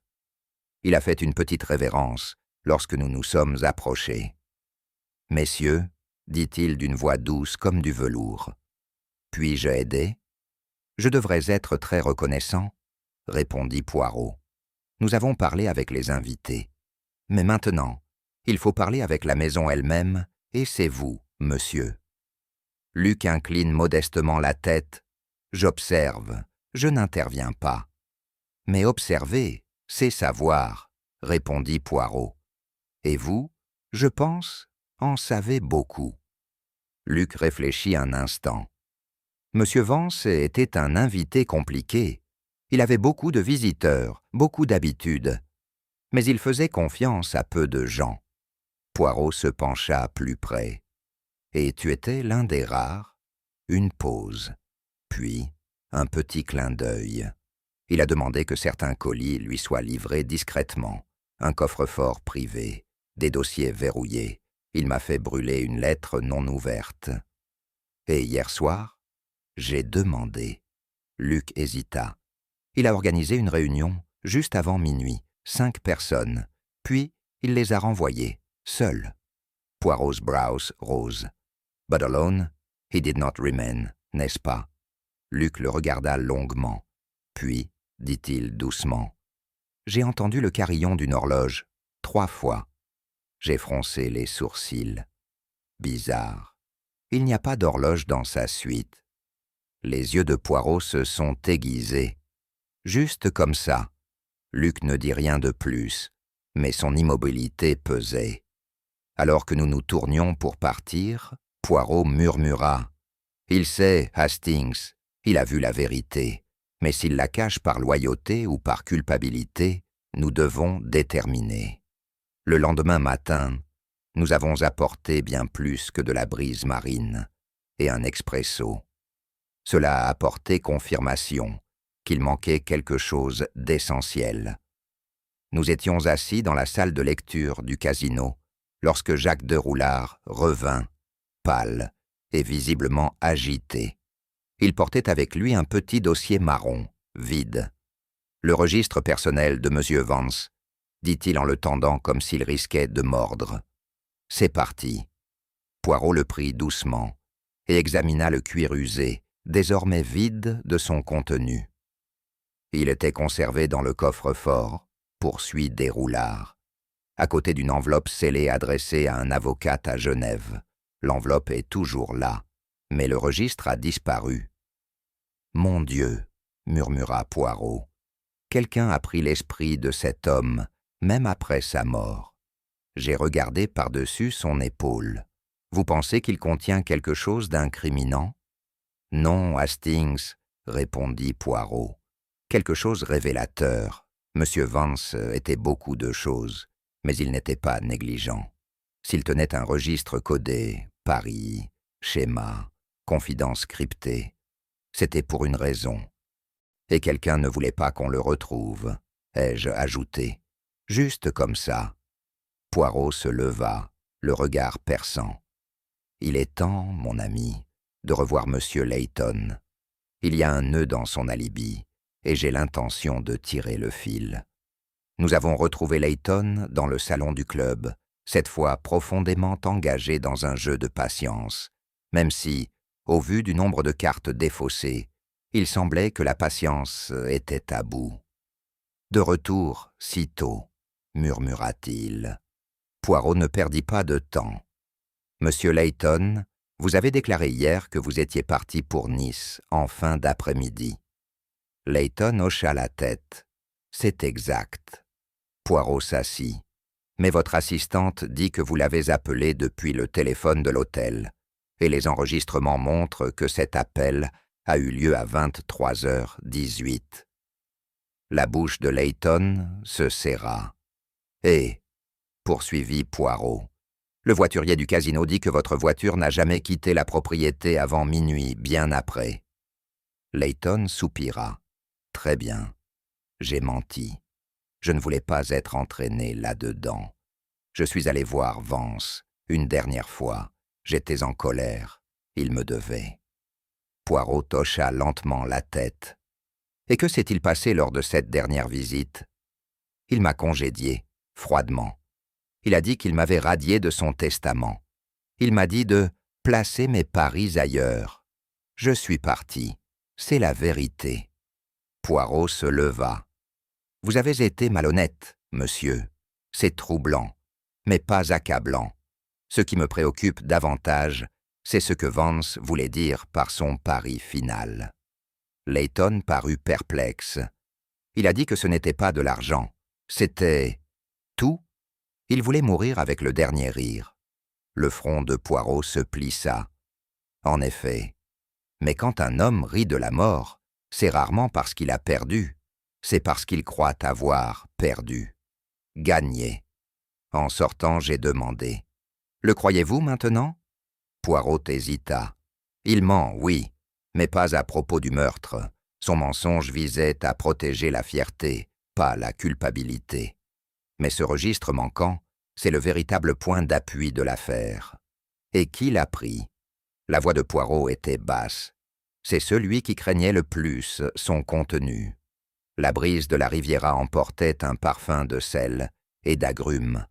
Speaker 1: Il a fait une petite révérence lorsque nous nous sommes approchés. « Messieurs, dit-il d'une voix douce comme du velours, puis-je aider? »« Je devrais être très reconnaissant, » répondit Poirot. « Nous avons parlé avec les invités. Mais maintenant, il faut parler avec la maison elle-même, et c'est vous, monsieur. » Luc incline modestement la tête. « J'observe, je n'interviens pas. »« Mais observer, c'est savoir, » répondit Poirot. « Et vous, je pense, en savez beaucoup. » Luc réfléchit un instant. Monsieur Vance était un invité compliqué. Il avait beaucoup de visiteurs, beaucoup d'habitudes. Mais il faisait confiance à peu de gens. Poirot se pencha plus près. « Et tu étais l'un des rares ?» Une pause, puis un petit clin d'œil. Il a demandé que certains colis lui soient livrés discrètement, un coffre-fort privé, des dossiers verrouillés. Il m'a fait brûler une lettre non ouverte. Et hier soir, j'ai demandé. Luc hésita. Il a organisé une réunion juste avant minuit, 5 personnes, puis il les a renvoyées, seuls. Poirot's brows rose. But alone, he did not remain, n'est-ce pas? Luc le regarda longuement. Puis, dit-il doucement, « J'ai entendu le carillon d'une horloge, 3 fois. » J'ai froncé les sourcils. Bizarre. Il n'y a pas d'horloge dans sa suite. Les yeux de Poirot se sont aiguisés. Juste comme ça. Luc ne dit rien de plus, mais son immobilité pesait. Alors que nous nous tournions pour partir, Poirot murmura. « Il sait, Hastings, il a vu la vérité. Mais s'il la cache par loyauté ou par culpabilité, nous devons déterminer. Le lendemain matin, nous avons apporté bien plus que de la brise marine et un expresso. Cela a apporté confirmation qu'il manquait quelque chose d'essentiel. Nous étions assis dans la salle de lecture du casino lorsque Jacques Deroulard revint, pâle et visiblement agité. Il portait avec lui un petit dossier marron, vide. « Le registre personnel de M. Vance », dit-il en le tendant comme s'il risquait de mordre. « C'est parti. » Poirot le prit doucement et examina le cuir usé, désormais vide de son contenu. Il était conservé dans le coffre-fort, poursuit Deroulard, à côté d'une enveloppe scellée adressée à un avocat à Genève. L'enveloppe est toujours là, mais le registre a disparu. « Mon Dieu !» murmura Poirot. « Quelqu'un a pris l'esprit de cet homme, même après sa mort. » J'ai regardé par-dessus son épaule. « Vous pensez qu'il contient quelque chose d'incriminant ?»« Non, Hastings, » répondit Poirot. « Quelque chose révélateur. Monsieur Vance était beaucoup de choses, mais il n'était pas négligent. S'il tenait un registre codé, paris, schéma, confidence cryptée, c'était pour une raison. Et quelqu'un ne voulait pas qu'on le retrouve, ai-je ajouté. Juste comme ça. » Poirot se leva, le regard perçant. « Il est temps, mon ami, de revoir Monsieur Layton. Il y a un nœud dans son alibi, et j'ai l'intention de tirer le fil. » Nous avons retrouvé Layton dans le salon du club, cette fois profondément engagé dans un jeu de patience, même si, au vu du nombre de cartes défaussées, il semblait que la patience était à bout. « De retour, sitôt, » murmura-t-il. Poirot ne perdit pas de temps. « Monsieur Layton, vous avez déclaré hier que vous étiez parti pour Nice en fin d'après-midi. » Layton hocha la tête. « C'est exact. » Poirot s'assit. « Mais votre assistante dit que vous l'avez appelé depuis le téléphone de l'hôtel, et les enregistrements montrent que cet appel a eu lieu à 23h18. » La bouche de Layton se serra. « Et, » poursuivit Poirot, « le voiturier du casino dit que votre voiture n'a jamais quitté la propriété avant minuit, bien après. » Layton soupira. « Très bien. J'ai menti. Je ne voulais pas être entraîné là-dedans. Je suis allé voir Vance, une dernière fois. J'étais en colère. Il me devait. » Poirot hocha lentement la tête. « Et que s'est-il passé lors de cette dernière visite ?» Il m'a congédié, froidement. Il a dit qu'il m'avait radié de son testament. Il m'a dit de placer mes paris ailleurs. Je suis parti. C'est la vérité. » Poirot se leva. « Vous avez été malhonnête, monsieur. C'est troublant, mais pas accablant. Ce qui me préoccupe davantage, c'est ce que Vance voulait dire par son pari final. » Layton parut perplexe. Il a dit que ce n'était pas de l'argent. C'était tout. Il voulait mourir avec le dernier rire. Le front de Poirot se plissa. En effet. Mais quand un homme rit de la mort, c'est rarement parce qu'il a perdu, c'est parce qu'il croit avoir perdu. Gagné. En sortant, j'ai demandé. « Le croyez-vous maintenant ?» Poirot hésita. « Il ment, oui, mais pas à propos du meurtre. Son mensonge visait à protéger la fierté, pas la culpabilité. Mais ce registre manquant, c'est le véritable point d'appui de l'affaire. Et qui l'a pris ?» La voix de Poirot était basse. C'est celui qui craignait le plus son contenu. La brise de la Riviera emportait un parfum de sel et d'agrumes,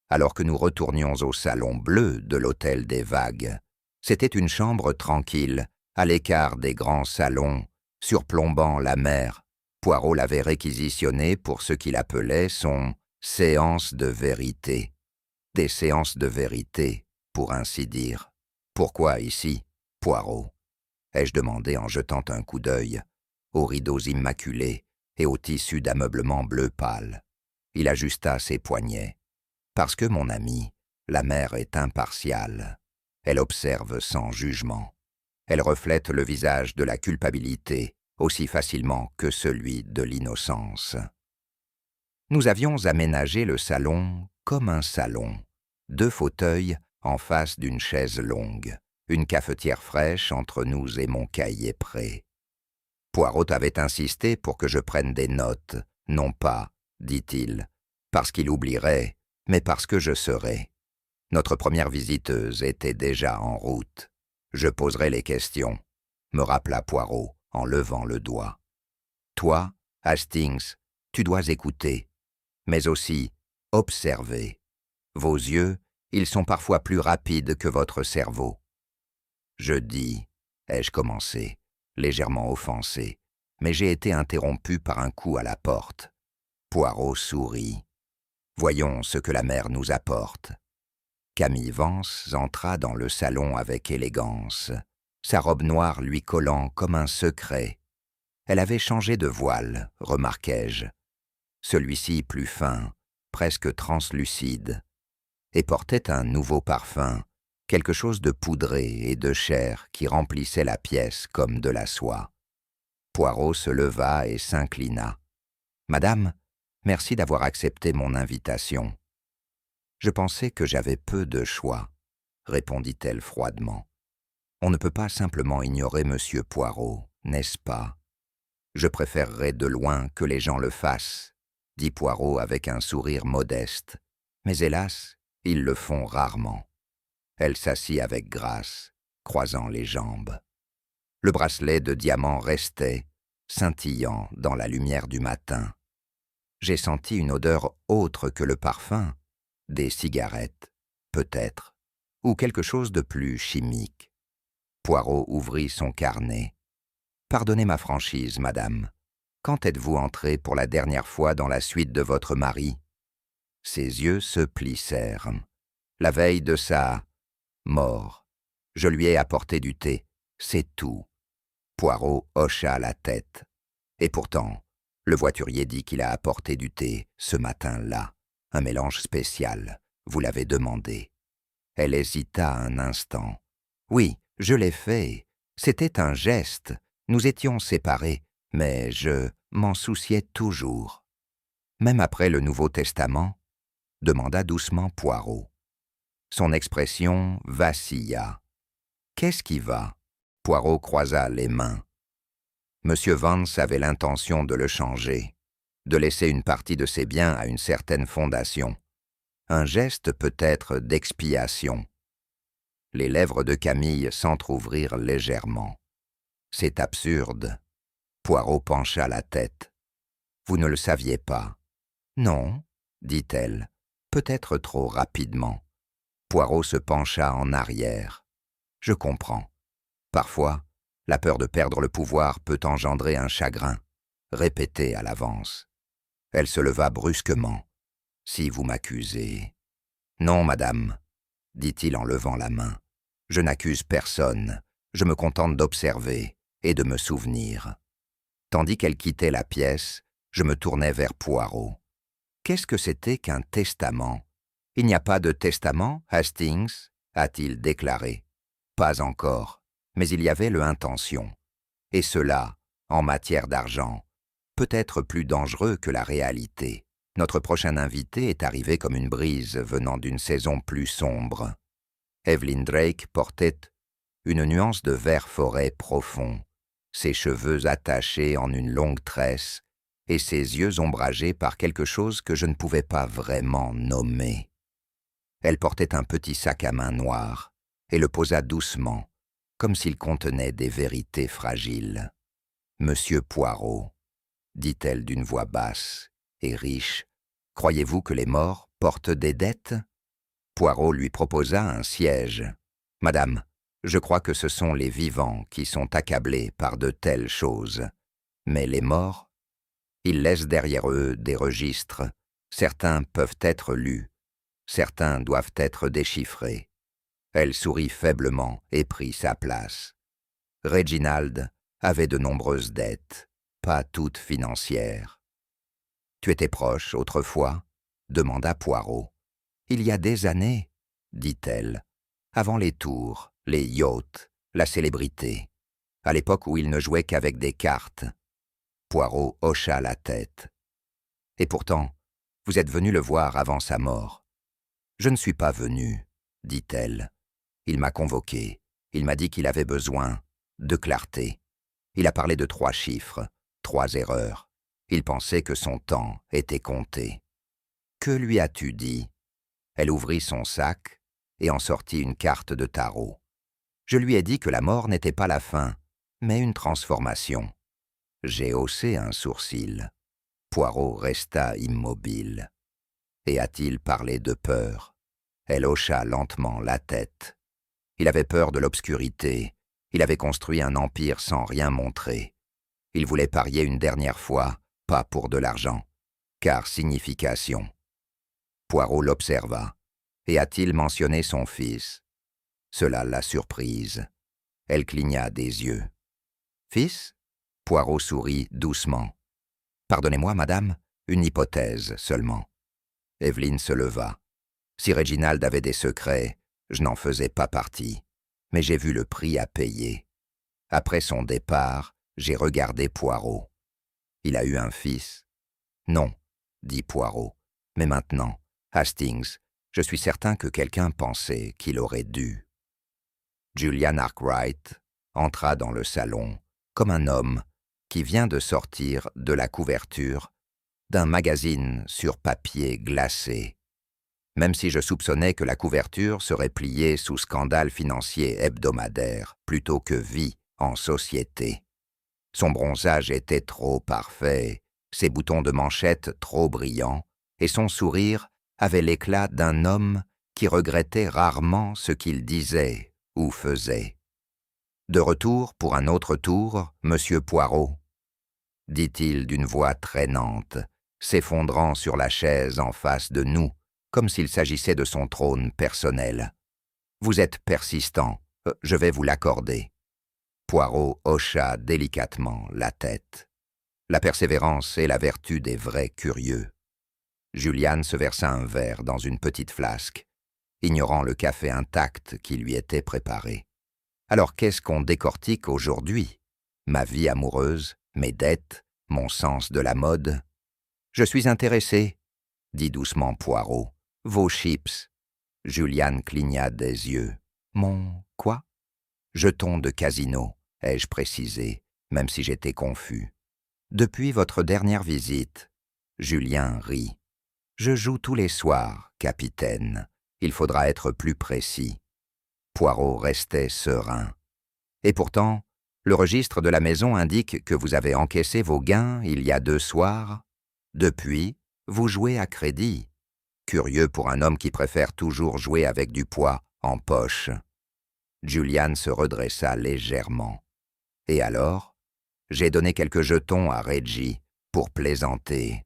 Speaker 1: alors que nous retournions au salon bleu de l'Hôtel des Vagues. C'était une chambre tranquille, à l'écart des grands salons, surplombant la mer. Poirot l'avait réquisitionnée pour ce qu'il appelait son « séance de vérité ». Des séances de vérité, pour ainsi dire. « Pourquoi ici, Poirot ?» ai-je demandé en jetant un coup d'œil aux rideaux immaculés et au tissu d'ameublement bleu pâle. Il ajusta ses poignets. « Parce que, mon ami, la mer est impartiale. Elle observe sans jugement. Elle reflète le visage de la culpabilité aussi facilement que celui de l'innocence. Nous avions aménagé le salon comme un salon, 2 fauteuils en face d'une chaise longue, une cafetière fraîche entre nous et mon cahier prêt. Poirot avait insisté pour que je prenne des notes, non pas, dit-il, parce qu'il oublierait, mais parce que je serais. Notre première visiteuse était déjà en route. Je poserai les questions, me rappela Poirot en levant le doigt. Toi, Hastings, tu dois écouter, mais aussi observer. Vos yeux, ils sont parfois plus rapides que votre cerveau. Je dis, ai-je commencé, légèrement offensé, mais j'ai été interrompu par un coup à la porte. Poirot sourit. Voyons ce que la mère nous apporte. Camille Vance entra dans le salon avec élégance, sa robe noire lui collant comme un secret. Elle avait changé de voile, remarquai-je. Celui-ci plus fin, presque translucide, et portait un nouveau parfum, quelque chose de poudré et de chair qui remplissait la pièce comme de la soie. Poirot se leva et s'inclina. « Madame, merci d'avoir accepté mon invitation. » « Je pensais que j'avais peu de choix, » répondit-elle froidement. « On ne peut pas simplement ignorer Monsieur Poirot, n'est-ce pas ? » « Je préférerais de loin que les gens le fassent, » dit Poirot avec un sourire modeste. « Mais hélas, ils le font rarement. » Elle s'assit avec grâce, croisant les jambes. Le bracelet de diamant restait, scintillant dans la lumière du matin. J'ai senti une odeur autre que le parfum, des cigarettes, peut-être, ou quelque chose de plus chimique. Poirot ouvrit son carnet. « Pardonnez ma franchise, madame. Quand êtes-vous entrée pour la dernière fois dans la suite de votre mari ?» Ses yeux se plissèrent. « La veille de sa mort. Je lui ai apporté du thé, c'est tout. » Poirot hocha la tête. « Et pourtant, le voiturier dit qu'il a apporté du thé ce matin-là. Un mélange spécial, vous l'avez demandé. » Elle hésita un instant. « Oui, je l'ai fait. C'était un geste. Nous étions séparés, mais je m'en souciais toujours. » « Même après le Nouveau Testament ?» demanda doucement Poirot. Son expression vacilla. « Qu'est-ce qui va ?» Poirot croisa les mains. Monsieur Vance avait l'intention de le changer, de laisser une partie de ses biens à une certaine fondation. Un geste peut-être d'expiation. Les lèvres de Camille s'entr'ouvrirent légèrement. « C'est absurde. » Poirot pencha la tête. « Vous ne le saviez pas. »« Non, » dit-elle, peut-être trop rapidement. Poirot se pencha en arrière. « Je comprends. Parfois, la peur de perdre le pouvoir peut engendrer un chagrin, répété à l'avance. » Elle se leva brusquement. « Si vous m'accusez... »« Non, madame, » dit-il en levant la main. « Je n'accuse personne. Je me contente d'observer et de me souvenir. » Tandis qu'elle quittait la pièce, je me tournai vers Poirot. Qu'est-ce que c'était qu'un testament ? « Il n'y a pas de testament, Hastings ?» a-t-il déclaré. « Pas encore, mais il y avait le intention. Et cela, en matière d'argent, peut être plus dangereux que la réalité. Notre prochain invité est arrivé comme une brise venant d'une saison plus sombre. » Evelyn Drake portait une nuance de vert forêt profond, ses cheveux attachés en une longue tresse et ses yeux ombragés par quelque chose que je ne pouvais pas vraiment nommer. Elle portait un petit sac à main noir et le posa doucement, comme s'il contenait des vérités fragiles. « Monsieur Poirot, » dit-elle d'une voix basse et riche, « croyez-vous que les morts portent des dettes ?» Poirot lui proposa un siège. « Madame, je crois que ce sont les vivants qui sont accablés par de telles choses. Mais les morts, ils laissent derrière eux des registres. Certains peuvent être lus, certains doivent être déchiffrés. » Elle sourit faiblement et prit sa place. Reginald avait de nombreuses dettes, pas toutes financières. « Tu étais proche autrefois ?» demanda Poirot. « Il y a des années, » dit-elle, « avant les tours, les yachts, la célébrité. à l'époque où il ne jouait qu'avec des cartes. Poirot hocha la tête. Et pourtant, vous êtes venu le voir avant sa mort. Je ne suis pas venu, dit-elle. Il m'a convoqué. Il m'a dit qu'il avait besoin de clarté. Il a parlé de 3 chiffres, 3 erreurs. Il pensait que son temps était compté. Que lui as-tu dit? Elle ouvrit son sac et en sortit une carte de tarot. Je lui ai dit que la mort n'était pas la fin, mais une transformation. J'ai haussé un sourcil. Poirot resta immobile. Et a-t-il parlé de peur? Elle hocha lentement la tête. Il avait peur de l'obscurité. Il avait construit un empire sans rien montrer. Il voulait parier une dernière fois, pas pour de l'argent, car signification. Poirot l'observa. Et a-t-il mentionné son fils? Cela l'a surprise. Elle cligna des yeux. Fils? Poirot sourit doucement. Pardonnez-moi, madame, une hypothèse seulement. Evelyne se leva. Si Réginald avait des secrets, je n'en faisais pas partie. Mais j'ai vu le prix à payer. Après son départ, j'ai regardé Poirot. Il a eu un fils? Non, dit Poirot. Mais maintenant, Hastings, je suis certain que quelqu'un pensait qu'il aurait dû. Julian Arkwright entra dans le salon comme un homme qui vient de sortir de la couverture d'un magazine sur papier glacé. Même si je soupçonnais que la couverture serait pliée sous scandale financier hebdomadaire plutôt que vie en société. Son bronzage était trop parfait, ses boutons de manchette trop brillants, et son sourire avait l'éclat d'un homme qui regrettait rarement ce qu'il disait ou faisait. « De retour pour un autre tour, monsieur Poirot ?» dit-il d'une voix traînante, s'effondrant sur la chaise en face de nous, comme s'il s'agissait de son trône personnel. « Vous êtes persistant, je vais vous l'accorder. » Poirot hocha délicatement la tête. La persévérance est la vertu des vrais curieux. Julian se versa un verre dans une petite flasque, ignorant le café intact qui lui était préparé. Alors qu'est-ce qu'on décortique aujourd'hui? Ma vie amoureuse, mes dettes, mon sens de la mode? Je suis intéressé, dit doucement Poirot. Vos chips. Julian cligna des yeux. Mon quoi? Jeton de casino, ai-je précisé, même si j'étais confus. Depuis votre dernière visite. Julien rit. Je joue tous les soirs, capitaine. Il faudra être plus précis. Poirot restait serein. Et pourtant, le registre de la maison indique que vous avez encaissé vos gains il y a 2 soirs. Depuis, vous jouez à crédit. Curieux pour un homme qui préfère toujours jouer avec du poids en poche. Julian se redressa légèrement. Et alors, j'ai donné quelques jetons à Reggie pour plaisanter.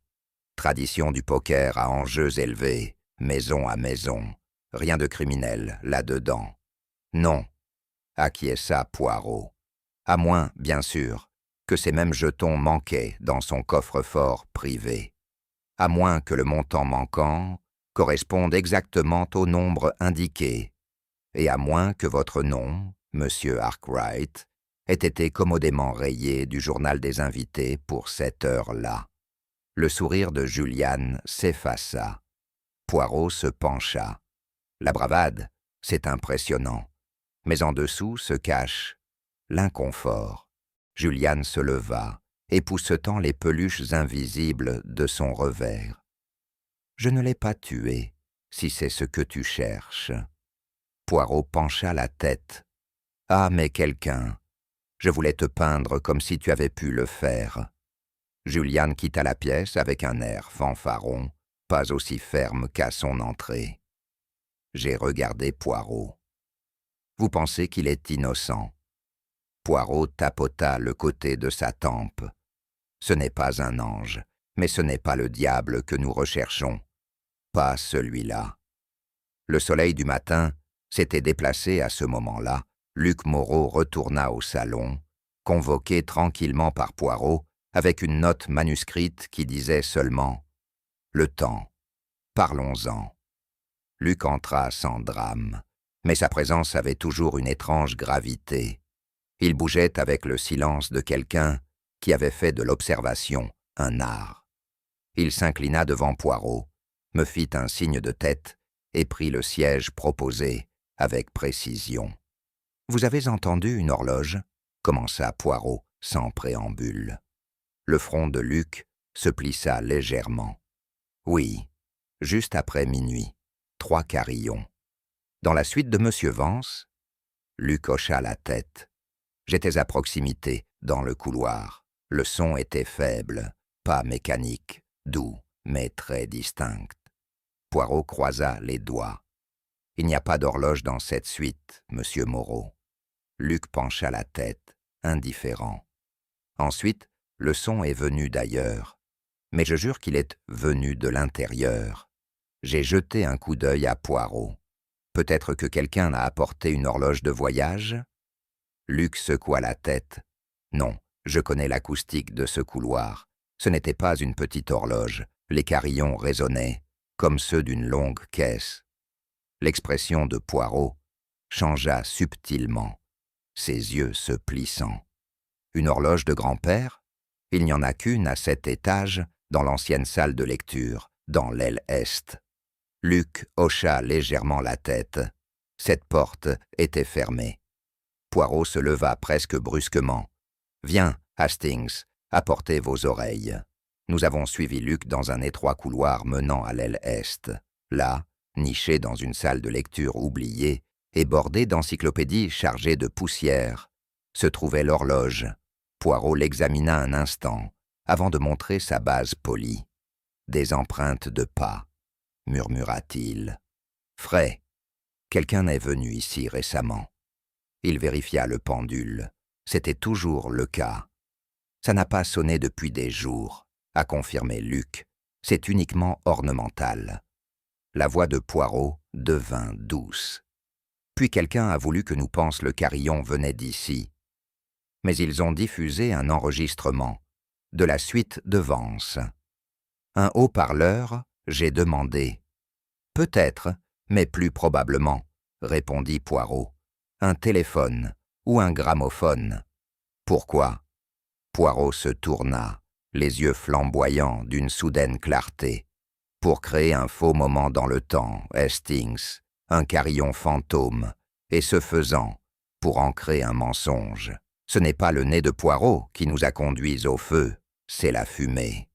Speaker 1: Tradition du poker à enjeux élevés, maison à maison. Rien de criminel là-dedans. Non, acquiesça Poirot. À moins, bien sûr, que ces mêmes jetons manquaient dans son coffre-fort privé. À moins que le montant manquant corresponde exactement au nombre indiqué. Et à moins que votre nom, monsieur Arkwright, ait été commodément rayé du journal des invités pour cette heure-là. Le sourire de Julian s'effaça. Poirot se pencha. La bravade, c'est impressionnant. Mais en dessous se cache l'inconfort. Julian se leva, époussetant les peluches invisibles de son revers. « Je ne l'ai pas tué, si c'est ce que tu cherches. » Poirot pencha la tête. « Ah, mais quelqu'un. Je voulais te peindre comme si tu avais pu le faire. » Julian quitta la pièce avec un air fanfaron, pas aussi ferme qu'à son entrée. J'ai regardé Poirot. « Vous pensez qu'il est innocent ?» Poirot tapota le côté de sa tempe. « Ce n'est pas un ange, mais ce n'est pas le diable que nous recherchons. Pas celui-là. » Le soleil du matin s'était déplacé à ce moment-là. Luc Moreau retourna au salon, convoqué tranquillement par Poirot, avec une note manuscrite qui disait seulement « Le temps, parlons-en ». Luc entra sans drame, mais sa présence avait toujours une étrange gravité. Il bougeait avec le silence de quelqu'un qui avait fait de l'observation un art. Il s'inclina devant Poirot, me fit un signe de tête et prit le siège proposé avec précision. « Vous avez entendu une horloge ?» commença Poirot sans préambule. Le front de Luc se plissa légèrement. « Oui, juste après minuit, 3 carillons. Dans la suite de Monsieur Vance ?» Luc hocha la tête. J'étais à proximité, dans le couloir. Le son était faible, pas mécanique, doux, mais très distinct. Poirot croisa les doigts. « Il n'y a pas d'horloge dans cette suite, Monsieur Moreau. » Luc pencha la tête, indifférent. Ensuite, le son est venu d'ailleurs, mais je jure qu'il est venu de l'intérieur. J'ai jeté un coup d'œil à Poirot. Peut-être que quelqu'un a apporté une horloge de voyage ? Luc secoua la tête. Non, je connais l'acoustique de ce couloir. Ce n'était pas une petite horloge. Les carillons résonnaient, comme ceux d'une longue caisse. L'expression de Poirot changea subtilement, ses yeux se plissant. Une horloge de grand-père ? Il n'y en a qu'une à cet étage, dans l'ancienne salle de lecture, dans l'aile est. Luc hocha légèrement la tête. Cette porte était fermée. Poirot se leva presque brusquement. « Viens, Hastings, apportez vos oreilles. » Nous avons suivi Luc dans un étroit couloir menant à l'aile est. Là, niché dans une salle de lecture oubliée et bordée d'encyclopédies chargées de poussière, se trouvait l'horloge. Poirot l'examina un instant, avant de montrer sa base polie. « Des empreintes de pas, » murmura-t-il. « Frais. Quelqu'un est venu ici récemment. » Il vérifia le pendule. C'était toujours le cas. « Ça n'a pas sonné depuis des jours, » a confirmé Luc. « C'est uniquement ornemental. » La voix de Poirot devint douce. « Puis quelqu'un a voulu que nous pensions le carillon venait d'ici. Mais ils ont diffusé un enregistrement de la suite de Vance. Un haut-parleur, j'ai demandé. « Peut-être, mais plus probablement, » répondit Poirot. « Un téléphone ou un gramophone. » Pourquoi ? Poirot se tourna, les yeux flamboyants d'une soudaine clarté. « Pour créer un faux moment dans le temps, Hastings, un carillon fantôme, et ce faisant, pour ancrer un mensonge. Ce n'est pas le nez de Poirot qui nous a conduits au feu, c'est la fumée. »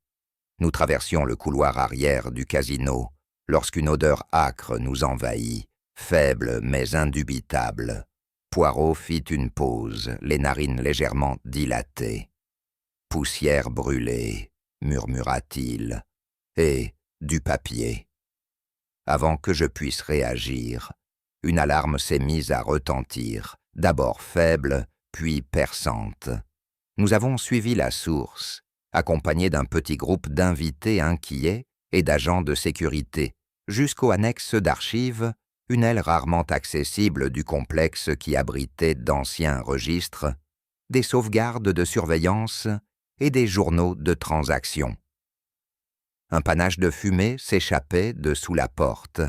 Speaker 1: Nous traversions le couloir arrière du casino, lorsqu'une odeur âcre nous envahit, faible mais indubitable. Poirot fit une pause, les narines légèrement dilatées. « Poussière brûlée, » murmura-t-il, « et du papier. » Avant que je puisse réagir, une alarme s'est mise à retentir, d'abord faible, puis perçante. Nous avons suivi la source, accompagnés d'un petit groupe d'invités inquiets et d'agents de sécurité, jusqu'aux annexes d'archives, une aile rarement accessible du complexe qui abritait d'anciens registres, des sauvegardes de surveillance et des journaux de transactions. Un panache de fumée s'échappait de sous la porte.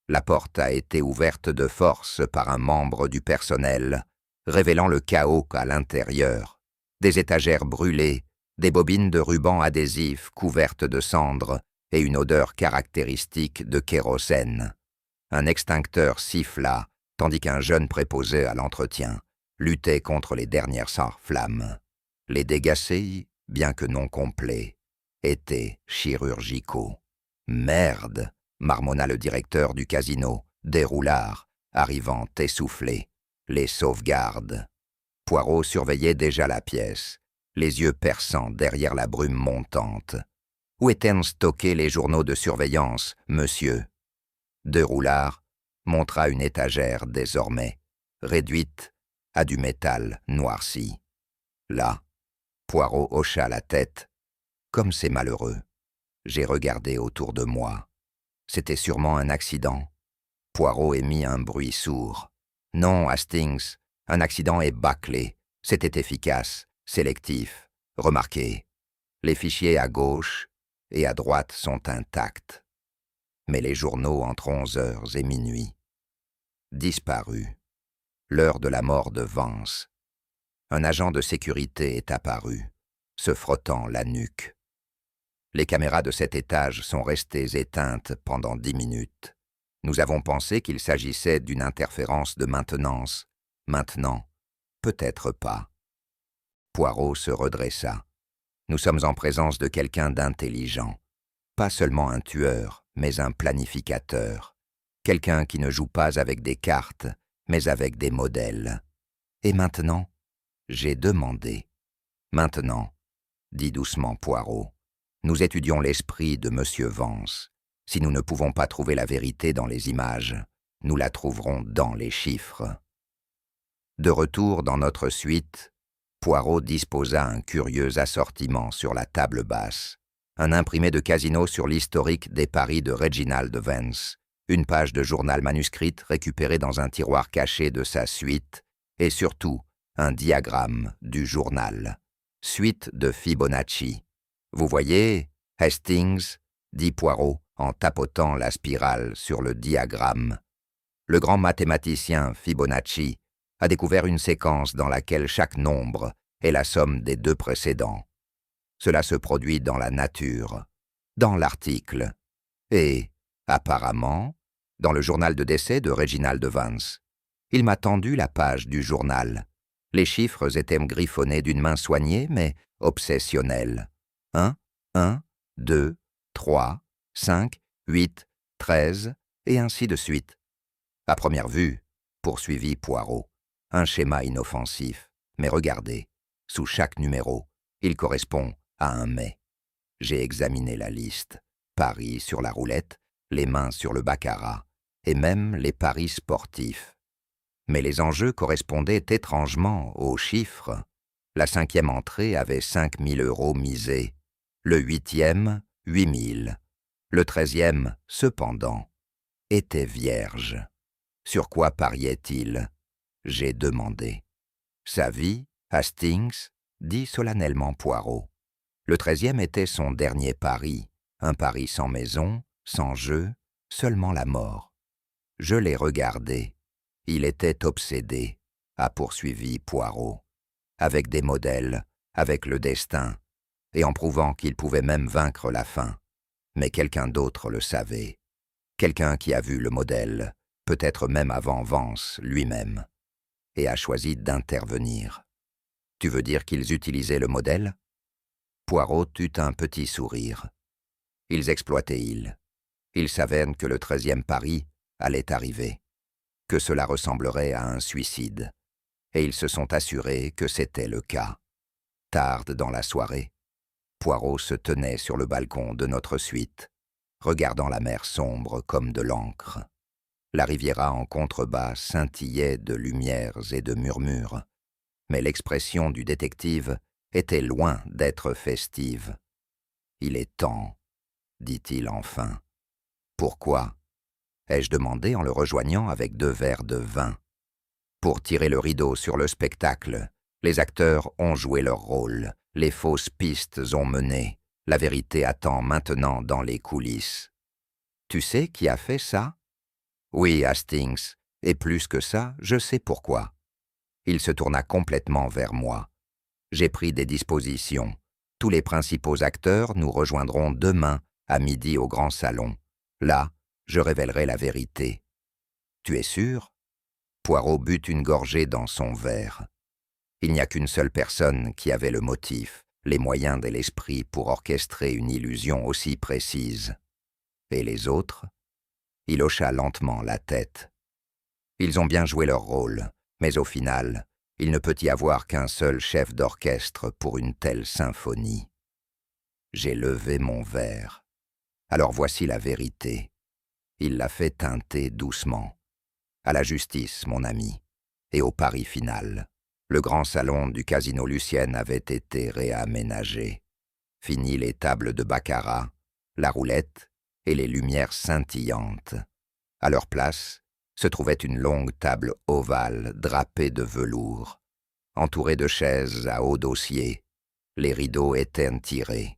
Speaker 1: La porte a été ouverte de force par un membre du personnel, révélant le chaos à l'intérieur. Des étagères brûlées, des bobines de ruban adhésif couvertes de cendres et une odeur caractéristique de kérosène. Un extincteur siffla, tandis qu'un jeune préposé à l'entretien luttait contre les dernières flammes. Les dégâts, bien que non complets, étaient chirurgicaux. « Merde !» marmonna le directeur du casino, Desroulards, arrivant essoufflé. « Les sauvegardes !» Poirot surveillait déjà la pièce, les yeux perçants derrière la brume montante. « Où étaient stockés les journaux de surveillance, monsieur ?» Desroulards montra une étagère désormais, réduite à du métal noirci. Là, Poirot hocha la tête. « Comme c'est malheureux. » J'ai regardé autour de moi. C'était sûrement un accident. Poirot émit un bruit sourd. « Non, Hastings, un accident est bâclé. C'était efficace, sélectif. Remarquez, les fichiers à gauche et à droite sont intacts. Mais les journaux entre 11h et minuit. Disparus. L'heure de la mort de Vance. un agent de sécurité est apparu, se frottant la nuque. Les caméras de cet étage sont restées éteintes pendant 10 minutes. Nous avons pensé qu'il s'agissait d'une interférence de maintenance. Maintenant, peut-être pas. Poirot se redressa. Nous sommes en présence de quelqu'un d'intelligent. Pas seulement un tueur, mais un planificateur. Quelqu'un qui ne joue pas avec des cartes, mais avec des modèles. Et maintenant, j'ai demandé. Maintenant, dit doucement Poirot, nous étudions l'esprit de M. Vance. Si nous ne pouvons pas trouver la vérité dans les images, nous la trouverons dans les chiffres. De retour dans notre suite, Poirot disposa un curieux assortiment sur la table basse. Un imprimé de Casino sur l'historique des paris de Reginald Vance, une page de journal manuscrite récupérée dans un tiroir caché de sa suite, et surtout un diagramme du journal. Suite de Fibonacci. Vous voyez, Hastings, dit Poirot en tapotant la spirale sur le diagramme. Le grand mathématicien Fibonacci a découvert une séquence dans laquelle chaque nombre est la somme des deux précédents. Cela se produit dans la nature, dans l'article, et, apparemment, dans le journal de décès de Reginald Vance. Il m'a tendu la page du journal. Les chiffres étaient griffonnés d'une main soignée, mais obsessionnelle. 1, 1, 2, 3, 5, 8, 13, et ainsi de suite. À première vue, poursuivit Poirot, un schéma inoffensif. Mais regardez, sous chaque numéro, il correspond à un mai. J'ai examiné la liste. Paris sur la roulette, les mains sur le baccarat, et même les paris sportifs. Mais les enjeux correspondaient étrangement aux chiffres. La 5e entrée avait 5 000 € misés, le 8e, 8 000. Le 13e, cependant, était vierge. Sur quoi pariait-il? J'ai demandé. Sa vie, Hastings, dit solennellement Poirot. Le 13e était son dernier pari, un pari sans maison, sans jeu, seulement la mort. Je l'ai regardé. Il était obsédé, a poursuivi Poirot, avec des modèles, avec le destin, et en prouvant qu'il pouvait même vaincre la faim. Mais quelqu'un d'autre le savait. Quelqu'un qui a vu le modèle, peut-être même avant Vance lui-même, et a choisi d'intervenir. Tu veux dire qu'ils utilisaient le modèle? Poirot eut un petit sourire. Ils exploitaient Hill. Ils savaient que le 13e pari allait arriver, que cela ressemblerait à un suicide, et ils se sont assurés que c'était le cas. Tard dans la soirée, Poirot se tenait sur le balcon de notre suite, regardant la mer sombre comme de l'encre. La Riviera en contrebas scintillait de lumières et de murmures, mais l'expression du détective était loin d'être festive. « Il est temps, dit-il enfin. »« Pourquoi ?» ai-je demandé en le rejoignant avec 2 verres de vin. Pour tirer le rideau sur le spectacle, les acteurs ont joué leur rôle, les fausses pistes ont mené, la vérité attend maintenant dans les coulisses. Tu sais qui a fait ça? Oui, Hastings, et plus que ça, je sais pourquoi. Il se tourna complètement vers moi. J'ai pris des dispositions. Tous les principaux acteurs nous rejoindront demain à midi au grand salon. Là, je révélerai la vérité. Tu es sûr? Poirot but une gorgée dans son verre. Il n'y a qu'une seule personne qui avait le motif, les moyens et l'esprit pour orchestrer une illusion aussi précise. Et les autres? Il hocha lentement la tête. Ils ont bien joué leur rôle, mais au final, il ne peut y avoir qu'un seul chef d'orchestre pour une telle symphonie. J'ai levé mon verre. Alors voici la vérité. Il l'a fait teinter doucement. À la justice, mon ami, et au pari final. Le grand salon du Casino Lucienne avait été réaménagé. Fini les tables de baccarat, la roulette et les lumières scintillantes. À leur place se trouvait une longue table ovale drapée de velours, entourée de chaises à haut dossier. Les rideaux étaient tirés.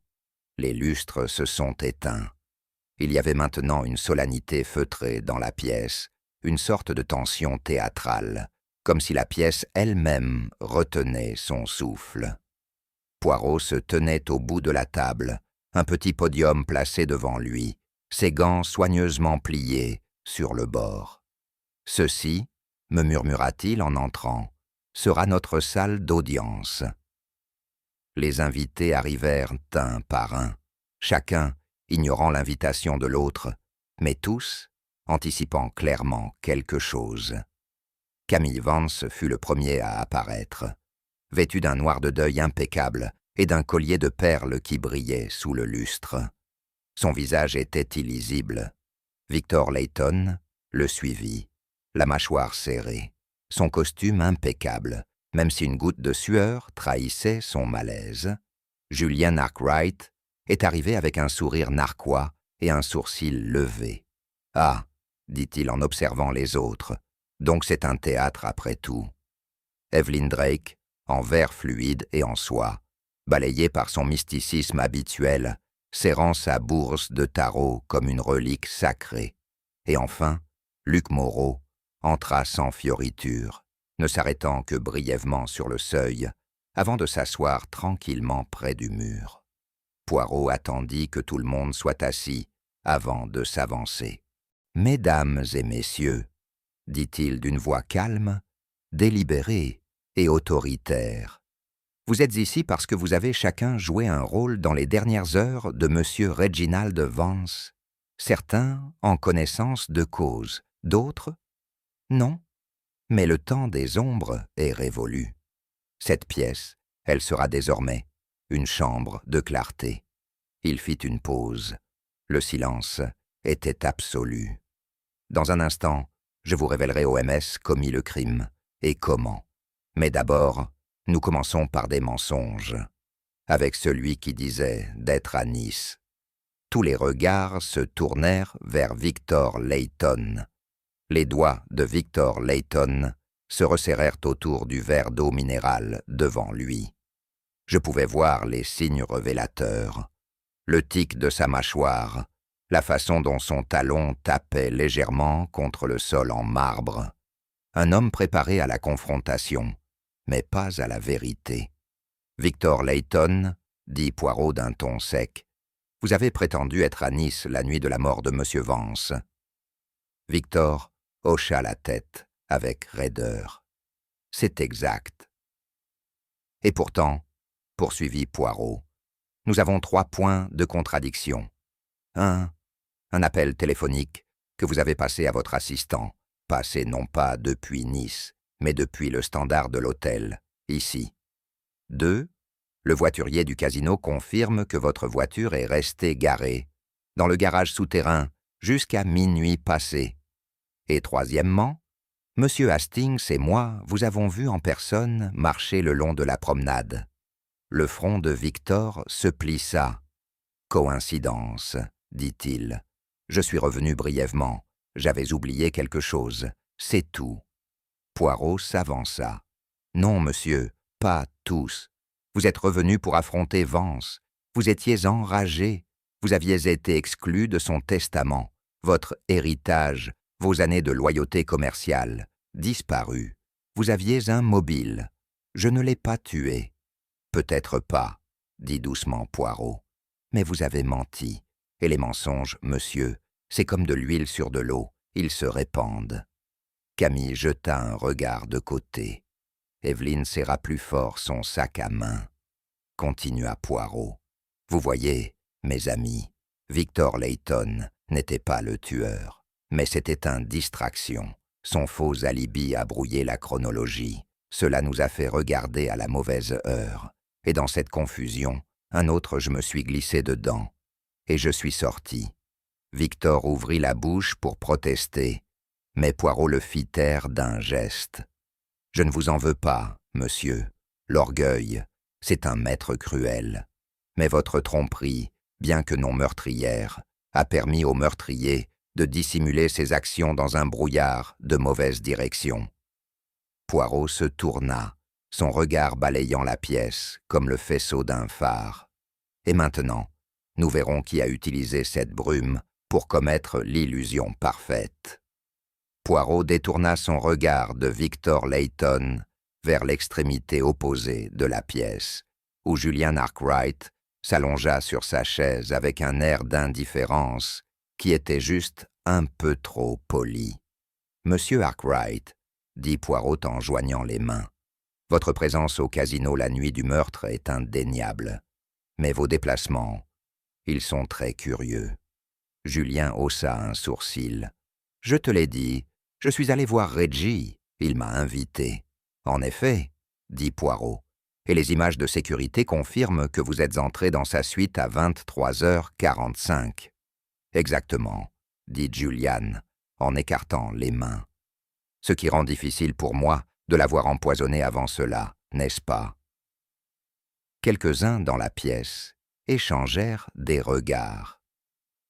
Speaker 1: Les lustres se sont éteints. Il y avait maintenant une solennité feutrée dans la pièce, une sorte de tension théâtrale, comme si la pièce elle-même retenait son souffle. Poirot se tenait au bout de la table, un petit podium placé devant lui, ses gants soigneusement pliés sur le bord. « Ceci, me murmura-t-il en entrant, sera notre salle d'audience. » Les invités arrivèrent un par un, chacun ignorant l'invitation de l'autre, mais tous anticipant clairement quelque chose. Camille Vance fut le premier à apparaître, vêtu d'un noir de deuil impeccable et d'un collier de perles qui brillait sous le lustre. Son visage était illisible. Victor Layton le suivit, la mâchoire serrée, son costume impeccable, même si une goutte de sueur trahissait son malaise. Julian Arkwright est arrivé avec un sourire narquois et un sourcil levé. « Ah !» dit-il en observant les autres, « donc c'est un théâtre après tout. » Evelyn Drake, en verre fluide et en soie, balayée par son mysticisme habituel, serrant sa bourse de tarot comme une relique sacrée. Et enfin, Luc Moreau entra sans fioriture, ne s'arrêtant que brièvement sur le seuil, avant de s'asseoir tranquillement près du mur. Poirot attendit que tout le monde soit assis avant de s'avancer. « Mesdames et messieurs, » dit-il d'une voix calme, délibérée et autoritaire, « vous êtes ici parce que vous avez chacun joué un rôle dans les dernières heures de M. Reginald Vance, certains en connaissance de cause, d'autres non. Mais le temps des ombres est révolu. Cette pièce, elle sera désormais une chambre de clarté. » Il fit une pause. Le silence était absolu. « Dans un instant, je vous révélerai au MS commis le crime, et comment. Mais d'abord, nous commençons par des mensonges. Avec celui qui disait d'être à Nice. » Tous les regards se tournèrent vers Victor Layton. Les doigts de Victor Layton se resserrèrent autour du verre d'eau minérale devant lui. Je pouvais voir les signes révélateurs, le tic de sa mâchoire, la façon dont son talon tapait légèrement contre le sol en marbre. Un homme préparé à la confrontation, mais pas à la vérité. « Victor Layton, » dit Poirot d'un ton sec, « vous avez prétendu être à Nice la nuit de la mort de M. Vance. » Victor hocha la tête avec raideur. « C'est exact. » « Et pourtant, » poursuivit Poirot, « nous avons 3 points de contradiction. 1. Un appel téléphonique que vous avez passé à votre assistant, passé non pas depuis Nice, mais depuis le standard de l'hôtel, ici. 2. Le voiturier du casino confirme que votre voiture est restée garée, dans le garage souterrain, jusqu'à minuit passé. Et troisièmement, M. Hastings et moi vous avons vu en personne marcher le long de la promenade. » Le front de Victor se plissa. « Coïncidence, dit-il. Je suis revenu brièvement. J'avais oublié quelque chose. C'est tout. » Poirot s'avança. « Non, monsieur, pas tous. Vous êtes revenu pour affronter Vance. Vous étiez enragé. Vous aviez été exclu de son testament. Votre héritage, vos années de loyauté commerciale, disparu. Vous aviez un mobile. Je ne l'ai pas tué. » « Peut-être pas, » dit doucement Poirot. « Mais vous avez menti. Et les mensonges, monsieur, c'est comme de l'huile sur de l'eau. Ils se répandent. » Camille jeta un regard de côté. Evelyne serra plus fort son sac à main. Continua Poirot. « Vous voyez, mes amis, Victor Layton n'était pas le tueur. Mais c'était une distraction. Son faux alibi a brouillé la chronologie. Cela nous a fait regarder à la mauvaise heure. Et dans cette confusion, un autre je me suis glissé dedans. Et je suis sorti. » Victor ouvrit la bouche pour protester, mais Poirot le fit taire d'un geste. « Je ne vous en veux pas, monsieur. L'orgueil, c'est un maître cruel. Mais votre tromperie, bien que non meurtrière, a permis au meurtrier de dissimuler ses actions dans un brouillard de mauvaise direction. » Poirot se tourna, son regard balayant la pièce comme le faisceau d'un phare. « Et maintenant, nous verrons qui a utilisé cette brume pour commettre l'illusion parfaite. » Poirot détourna son regard de Victor Layton vers l'extrémité opposée de la pièce, où Julian Arkwright s'allongea sur sa chaise avec un air d'indifférence qui était juste un peu trop poli. « Monsieur Arkwright, » dit Poirot en joignant les mains, « votre présence au casino la nuit du meurtre est indéniable. Mais vos déplacements, ils sont très curieux. » Julien haussa un sourcil. « Je te l'ai dit, je suis allé voir Reggie, il m'a invité. »« En effet, » dit Poirot, « et les images de sécurité confirment que vous êtes entré dans sa suite à 23h45. »« Exactement, » dit Julian, en écartant les mains. « Ce qui rend difficile pour moi de l'avoir empoisonné avant cela, n'est-ce pas ?» Quelques-uns dans la pièce échangèrent des regards.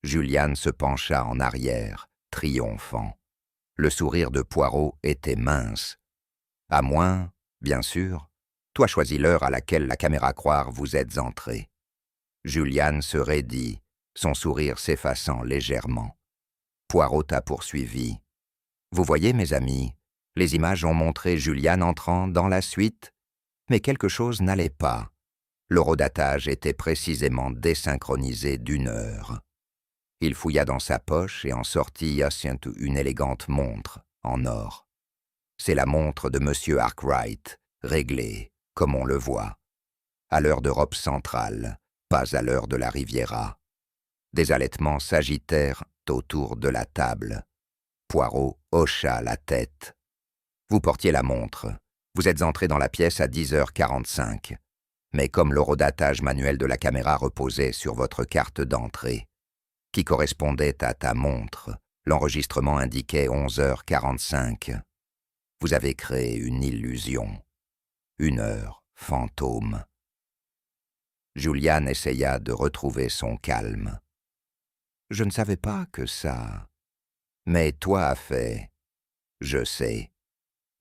Speaker 1: Julian se pencha en arrière, triomphant. Le sourire de Poirot était mince. « À moins, bien sûr, toi choisis l'heure à laquelle la caméra croire vous êtes entré. » Julian se raidit, son sourire s'effaçant légèrement. Poirot a poursuivi. « Vous voyez, mes amis, les images ont montré Julian entrant dans la suite, mais quelque chose n'allait pas. L'horodatage était précisément désynchronisé d'1 heure. » Il fouilla dans sa poche et en sortit une élégante montre en or. C'est la montre de M. Arkwright, réglée, comme on le voit, à l'heure d'Europe centrale, pas à l'heure de la Riviera. Des halètements s'agitèrent autour de la table. Poirot hocha la tête. « Vous portiez la montre. Vous êtes entré dans la pièce à 10h45. Mais comme l'horodatage manuel de la caméra reposait sur votre carte d'entrée, qui correspondait à ta montre, l'enregistrement indiquait 11h45. Vous avez créé une illusion. 1 heure fantôme. » Julian essaya de retrouver son calme. « Je ne savais pas que ça... » « Mais toi as fait... »« Je sais, »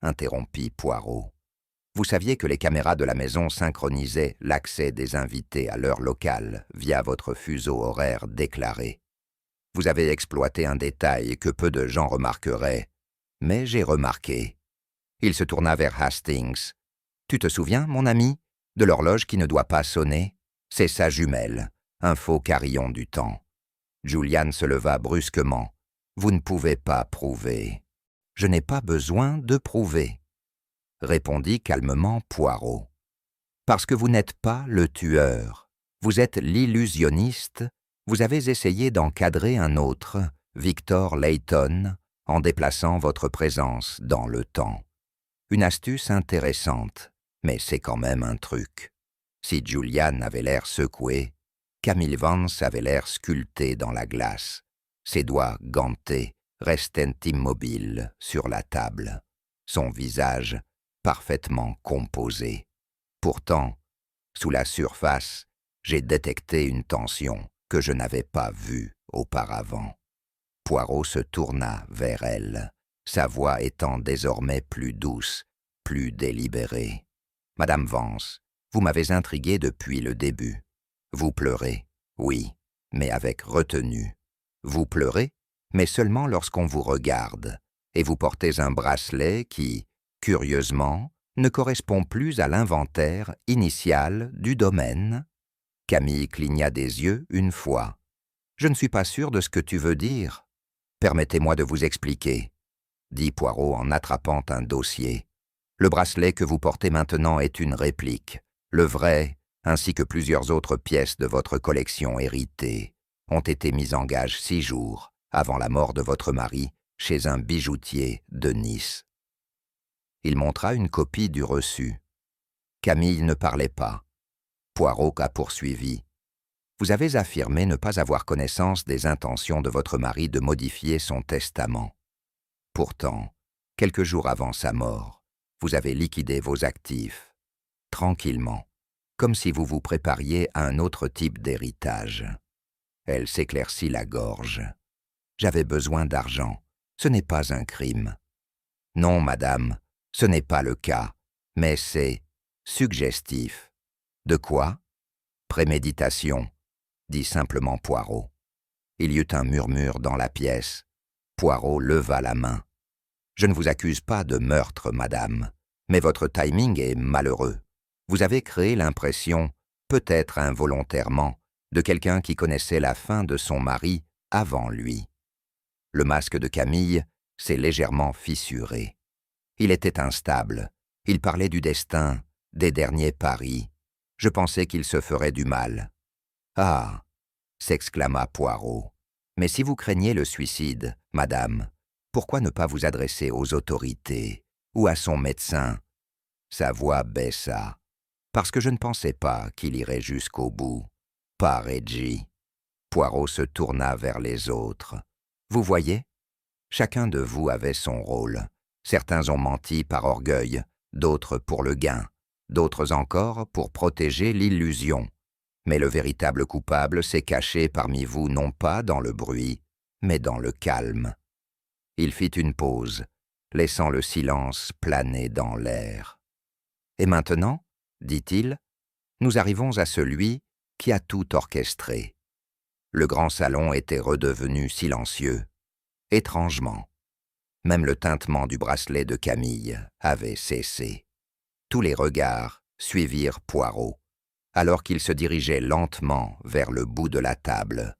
Speaker 1: interrompit Poirot. « Vous saviez que les caméras de la maison synchronisaient l'accès des invités à l'heure locale via votre fuseau horaire déclaré. Vous avez exploité un détail que peu de gens remarqueraient, mais j'ai remarqué. » Il se tourna vers Hastings. « Tu te souviens, mon ami, de l'horloge qui ne doit pas sonner? C'est sa jumelle, un faux carillon du temps. » Julian se leva brusquement. « Vous ne pouvez pas prouver. »« Je n'ai pas besoin de prouver, » répondit calmement Poirot. « Parce que vous n'êtes pas le tueur. Vous êtes l'illusionniste. Vous avez essayé d'encadrer un autre, Victor Layton, en déplaçant votre présence dans le temps. Une astuce intéressante, mais c'est quand même un truc. » Si Julian avait l'air secoué, Camille Vance avait l'air sculpté dans la glace. Ses doigts gantés restaient immobiles sur la table, son visage parfaitement composé. Pourtant, sous la surface, j'ai détecté une tension que je n'avais pas vue auparavant. Poirot se tourna vers elle, sa voix étant désormais plus douce, plus délibérée. « Madame Vance, vous m'avez intrigué depuis le début. Vous pleurez, oui, mais avec retenue. Vous pleurez, mais seulement lorsqu'on vous regarde, et vous portez un bracelet qui, curieusement, ne correspond plus à l'inventaire initial du domaine. » Camille cligna des yeux 1 fois. « Je ne suis pas sûr de ce que tu veux dire. Permettez-moi de vous expliquer, » dit Poirot en attrapant un dossier. « Le bracelet que vous portez maintenant est une réplique. Le vrai, ainsi que plusieurs autres pièces de votre collection héritée, ont été mises en gage 6 jours avant la mort de votre mari chez un bijoutier de Nice. » Il montra une copie du reçu. Camille ne parlait pas. Poirot a poursuivi. « Vous avez affirmé ne pas avoir connaissance des intentions de votre mari de modifier son testament. Pourtant, quelques jours avant sa mort, vous avez liquidé vos actifs, tranquillement, comme si vous vous prépariez à un autre type d'héritage. » Elle s'éclaircit la gorge. « J'avais besoin d'argent. Ce n'est pas un crime. »« Non, madame, ce n'est pas le cas, mais c'est suggestif. »« De quoi ? » ?»« Préméditation, » dit simplement Poirot. Il y eut un murmure dans la pièce. Poirot leva la main. Je ne vous accuse pas de meurtre, madame, mais votre timing est malheureux. Vous avez créé l'impression, peut-être involontairement, de quelqu'un qui connaissait la fin de son mari avant lui. Le masque de Camille s'est légèrement fissuré. Il était instable. Il parlait du destin, des derniers paris. Je pensais qu'il se ferait du mal. « Ah !» s'exclama Poirot. « Mais si vous craignez le suicide, madame, pourquoi ne pas vous adresser aux autorités ou à son médecin ?» Sa voix baissa. « Parce que je ne pensais pas qu'il irait jusqu'au bout. Pas Reggie. » Poirot se tourna vers les autres. « Vous voyez ? Chacun de vous avait son rôle. Certains ont menti par orgueil, d'autres pour le gain, d'autres encore pour protéger l'illusion. Mais le véritable coupable s'est caché parmi vous non pas dans le bruit, mais dans le calme. » Il fit une pause, laissant le silence planer dans l'air. « Et maintenant, dit-il, nous arrivons à celui qui a tout orchestré. » Le grand salon était redevenu silencieux, étrangement. Même le tintement du bracelet de Camille avait cessé. Tous les regards suivirent Poirot, alors qu'il se dirigeait lentement vers le bout de la table,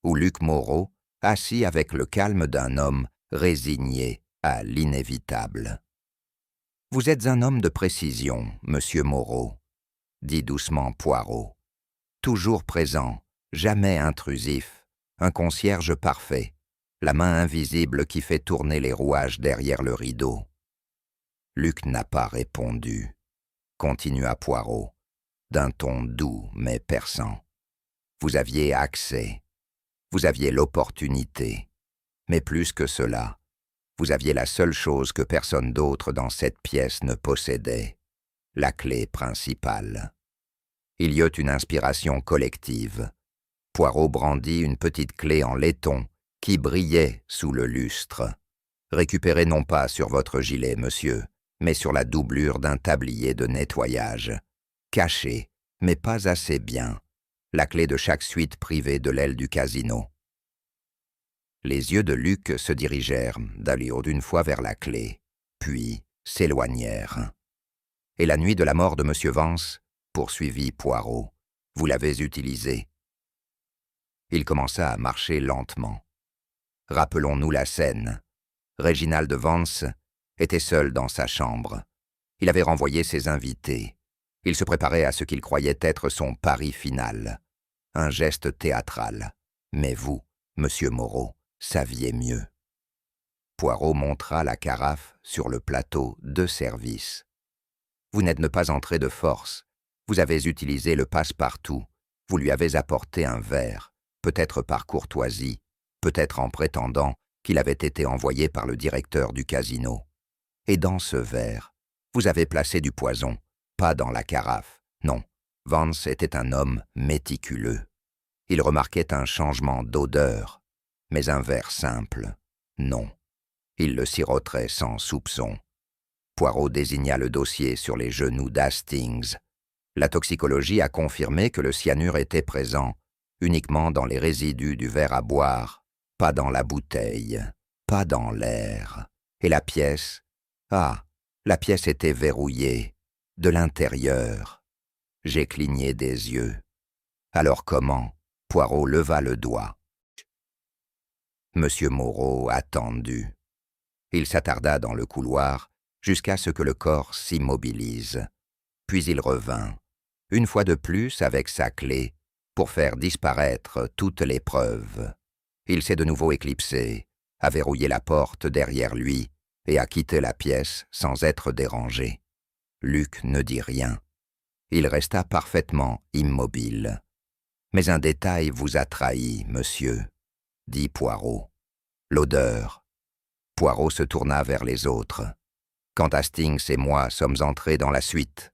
Speaker 1: où Luc Moreau, assis avec le calme d'un homme résigné à l'inévitable. « Vous êtes un homme de précision, monsieur Moreau, » dit doucement Poirot. « Toujours présent, jamais intrusif, un concierge parfait, la main invisible qui fait tourner les rouages derrière le rideau. » Luc n'a pas répondu, continua Poirot, d'un ton doux mais perçant. « Vous aviez accès, vous aviez l'opportunité, mais plus que cela, vous aviez la seule chose que personne d'autre dans cette pièce ne possédait, la clé principale. » Il y eut une inspiration collective. Poirot brandit une petite clé en laiton qui brillait sous le lustre. Récupérée non pas sur votre gilet, monsieur, mais sur la doublure d'un tablier de nettoyage. Cachée, mais pas assez bien, la clé de chaque suite privée de l'aile du casino. Les yeux de Luc se dirigèrent d'allure d'une fois vers la clé, puis s'éloignèrent. « Et la nuit de la mort de monsieur Vance, poursuivit Poirot, vous l'avez utilisée. » Il commença à marcher lentement. Rappelons-nous la scène. Réginald Vance était seul dans sa chambre. Il avait renvoyé ses invités. Il se préparait à ce qu'il croyait être son pari final. Un geste théâtral. Mais vous, monsieur Moreau, saviez mieux. Poirot montra la carafe sur le plateau de service. Vous n'êtes pas entré de force. Vous avez utilisé le passe-partout. Vous lui avez apporté un verre, peut-être par courtoisie, peut-être en prétendant qu'il avait été envoyé par le directeur du casino. Et dans ce verre, vous avez placé du poison, pas dans la carafe. Non, Vance était un homme méticuleux. Il remarquait un changement d'odeur, mais un verre simple, non. Il le siroterait sans soupçon. Poirot désigna le dossier sur les genoux d'Hastings. La toxicologie a confirmé que le cyanure était présent, uniquement dans les résidus du verre à boire, pas dans la bouteille, pas dans l'air. Et la pièce? Ah, la pièce était verrouillée, de l'intérieur. J'ai cligné des yeux. Alors comment? Poirot leva le doigt. Monsieur Moreau attendit. Il s'attarda dans le couloir jusqu'à ce que le corps s'immobilise. Puis il revint, une fois de plus avec sa clé, pour faire disparaître toutes les preuves. Il s'est de nouveau éclipsé, a verrouillé la porte derrière lui et a quitté la pièce sans être dérangé. Luc ne dit rien. Il resta parfaitement immobile. « Mais un détail vous a trahi, monsieur, » dit Poirot. « L'odeur. » Poirot se tourna vers les autres. « Quand Hastings et moi sommes entrés dans la suite,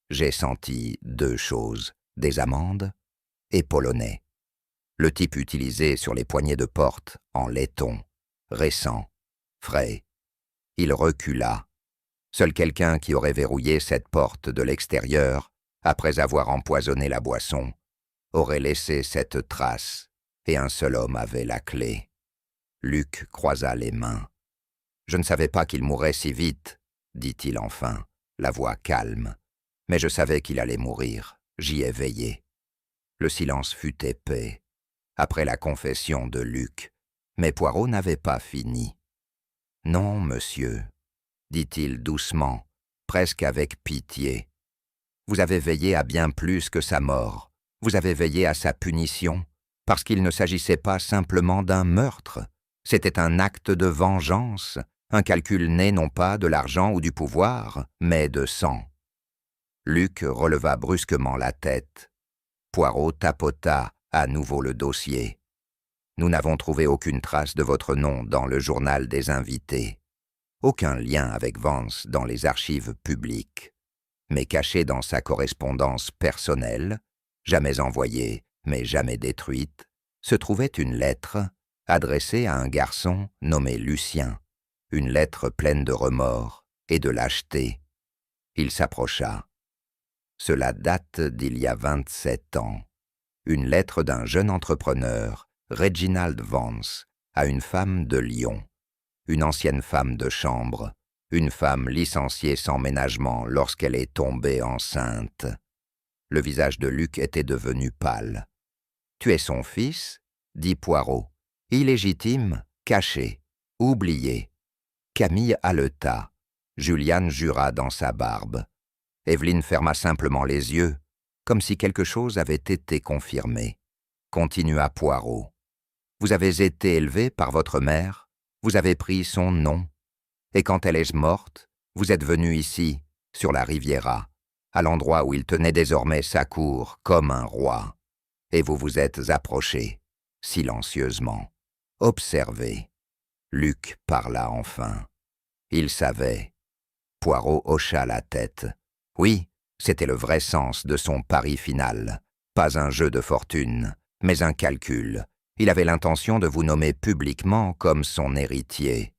Speaker 1: j'ai senti deux choses, des amandes et polonais. Le type utilisé sur les poignées de porte en laiton, récent, frais. Il recula. Seul quelqu'un qui aurait verrouillé cette porte de l'extérieur, après avoir empoisonné la boisson, aurait laissé cette trace, et un seul homme avait la clé. Luc croisa les mains. Je ne savais pas qu'il mourrait si vite, dit-il enfin, la voix calme. Mais je savais qu'il allait mourir, j'y ai veillé. Le silence fut épais, après la confession de Luc, mais Poirot n'avait pas fini. « Non, monsieur, dit-il doucement, presque avec pitié. Vous avez veillé à bien plus que sa mort. Vous avez veillé à sa punition, parce qu'il ne s'agissait pas simplement d'un meurtre. C'était un acte de vengeance, un calcul né non pas de l'argent ou du pouvoir, mais de sang. » Luc releva brusquement la tête. Poirot tapota à nouveau le dossier. « Nous n'avons trouvé aucune trace de votre nom dans le journal des invités. Aucun lien avec Vance dans les archives publiques. Mais caché dans sa correspondance personnelle, jamais envoyée, mais jamais détruite, se trouvait une lettre adressée à un garçon nommé Lucien, une lettre pleine de remords et de lâcheté. Il s'approcha. Cela date d'il y a 27 ans. Une lettre d'un jeune entrepreneur, Reginald Vance, à une femme de Lyon, une ancienne femme de chambre, une femme licenciée sans ménagement lorsqu'elle est tombée enceinte. Le visage de Luc était devenu pâle. « Tu es son fils ?» dit Poirot. « Illégitime, caché, oublié. » Camille haleta. Juliane jura dans sa barbe. Evelyne ferma simplement les yeux, comme si quelque chose avait été confirmé. Continua Poirot. « Vous avez été élevé par votre mère, vous avez pris son nom, et quand elle est morte, vous êtes venu ici, sur la Riviera, à l'endroit où il tenait désormais sa cour comme un roi, et vous vous êtes approché, silencieusement, observé. » Luc parla enfin. Il savait. Poirot hocha la tête. Oui, c'était le vrai sens de son pari final. Pas un jeu de fortune, mais un calcul. Il avait l'intention de vous nommer publiquement comme son héritier.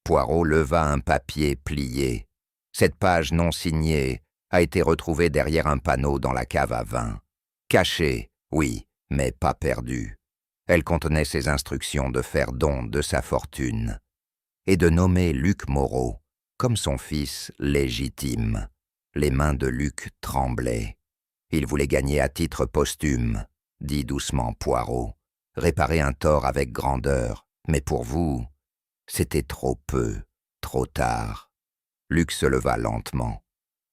Speaker 1: Poirot leva un papier plié. Cette page non signée a été retrouvée derrière un panneau dans la cave à vin. Cachée, oui, mais pas perdue. Elle contenait ses instructions de faire don de sa fortune et de nommer Luc Moreau comme son fils légitime. Les mains de Luc tremblaient. Il voulait gagner à titre posthume, dit doucement Poirot, réparer un tort avec grandeur, mais pour vous, c'était trop peu, trop tard. Luc se leva lentement.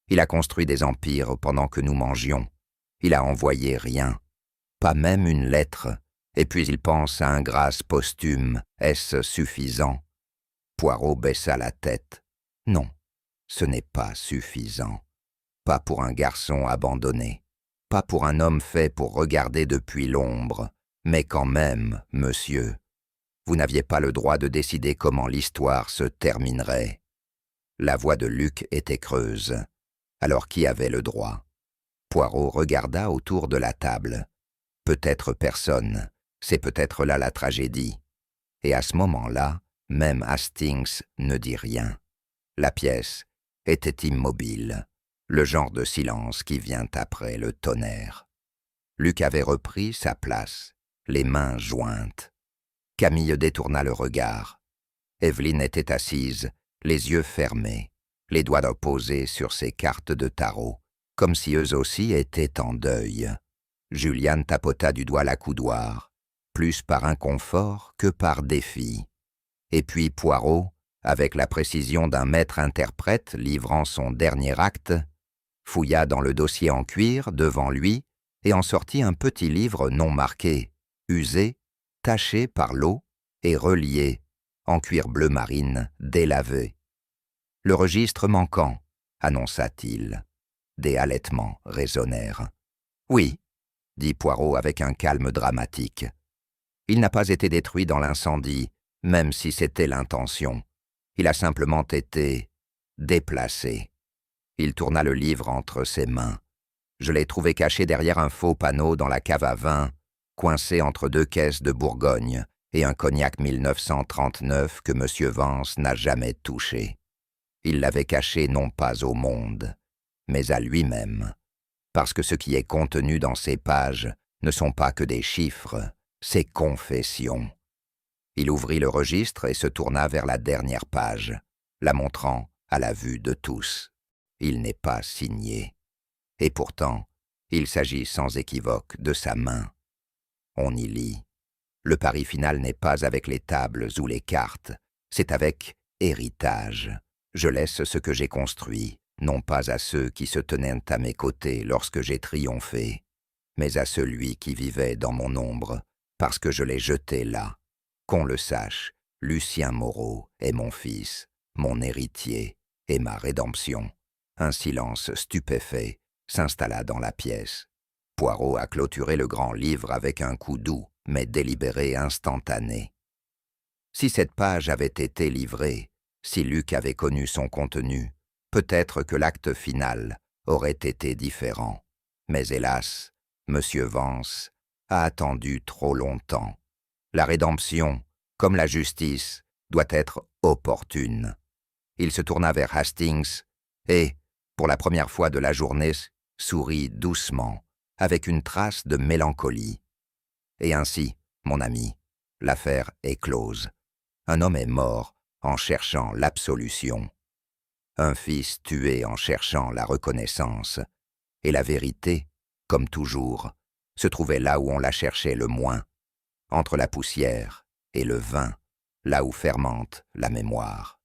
Speaker 1: Il a construit des empires pendant que nous mangions. Il a envoyé rien, pas même une lettre, et puis il pense à un grâce posthume. Est-ce suffisant? Poirot baissa la tête. Non, ce n'est pas suffisant. Pas pour un garçon abandonné, pas pour un homme fait pour regarder depuis l'ombre, mais quand même, monsieur, vous n'aviez pas le droit de décider comment l'histoire se terminerait. La voix de Luc était creuse. Alors qui avait le droit? Poirot regarda autour de la table. Peut-être personne, c'est peut-être là la tragédie. Et à ce moment-là, même Hastings ne dit rien. La pièce était immobile, le genre de silence qui vient après le tonnerre. Luc avait repris sa place, les mains jointes. Camille détourna le regard. Evelyne était assise, les yeux fermés, les doigts posés sur ses cartes de tarot, comme si eux aussi étaient en deuil. Juliane tapota du doigt l'accoudoir, plus par inconfort que par défi. Et puis Poirot, avec la précision d'un maître interprète livrant son dernier acte, fouilla dans le dossier en cuir devant lui et en sortit un petit livre non marqué, usé, taché par l'eau et relié, en cuir bleu marine, délavé. « Le registre manquant », annonça-t-il. Des halètements résonnèrent. « Oui », dit Poirot avec un calme dramatique. « Il n'a pas été détruit dans l'incendie, même si c'était l'intention. Il a simplement été déplacé. » Il tourna le livre entre ses mains. Je l'ai trouvé caché derrière un faux panneau dans la cave à vin, coincé entre deux caisses de Bourgogne et un cognac 1939 que M. Vance n'a jamais touché. Il l'avait caché non pas au monde, mais à lui-même, parce que ce qui est contenu dans ces pages ne sont pas que des chiffres, c'est confessions. Il ouvrit le registre et se tourna vers la dernière page, la montrant à la vue de tous. Il n'est pas signé. Et pourtant, il s'agit sans équivoque de sa main. On y lit. Le pari final n'est pas avec les tables ou les cartes, c'est avec héritage. Je laisse ce que j'ai construit, non pas à ceux qui se tenaient à mes côtés lorsque j'ai triomphé, mais à celui qui vivait dans mon ombre, parce que je l'ai jeté là. Qu'on le sache, Lucien Moreau est mon fils, mon héritier et ma rédemption. Un silence stupéfait s'installa dans la pièce. Poirot a clôturé le grand livre avec un coup doux, mais délibéré instantané. Si cette page avait été livrée, si Luc avait connu son contenu, peut-être que l'acte final aurait été différent. Mais hélas, M. Vance a attendu trop longtemps. La rédemption, comme la justice, doit être opportune. Il se tourna vers Hastings et, pour la première fois de la journée, sourit doucement, avec une trace de mélancolie. Et ainsi, mon ami, l'affaire est close. Un homme est mort en cherchant l'absolution. Un fils tué en cherchant la reconnaissance. Et la vérité, comme toujours, se trouvait là où on la cherchait le moins, entre la poussière et le vin, là où fermente la mémoire.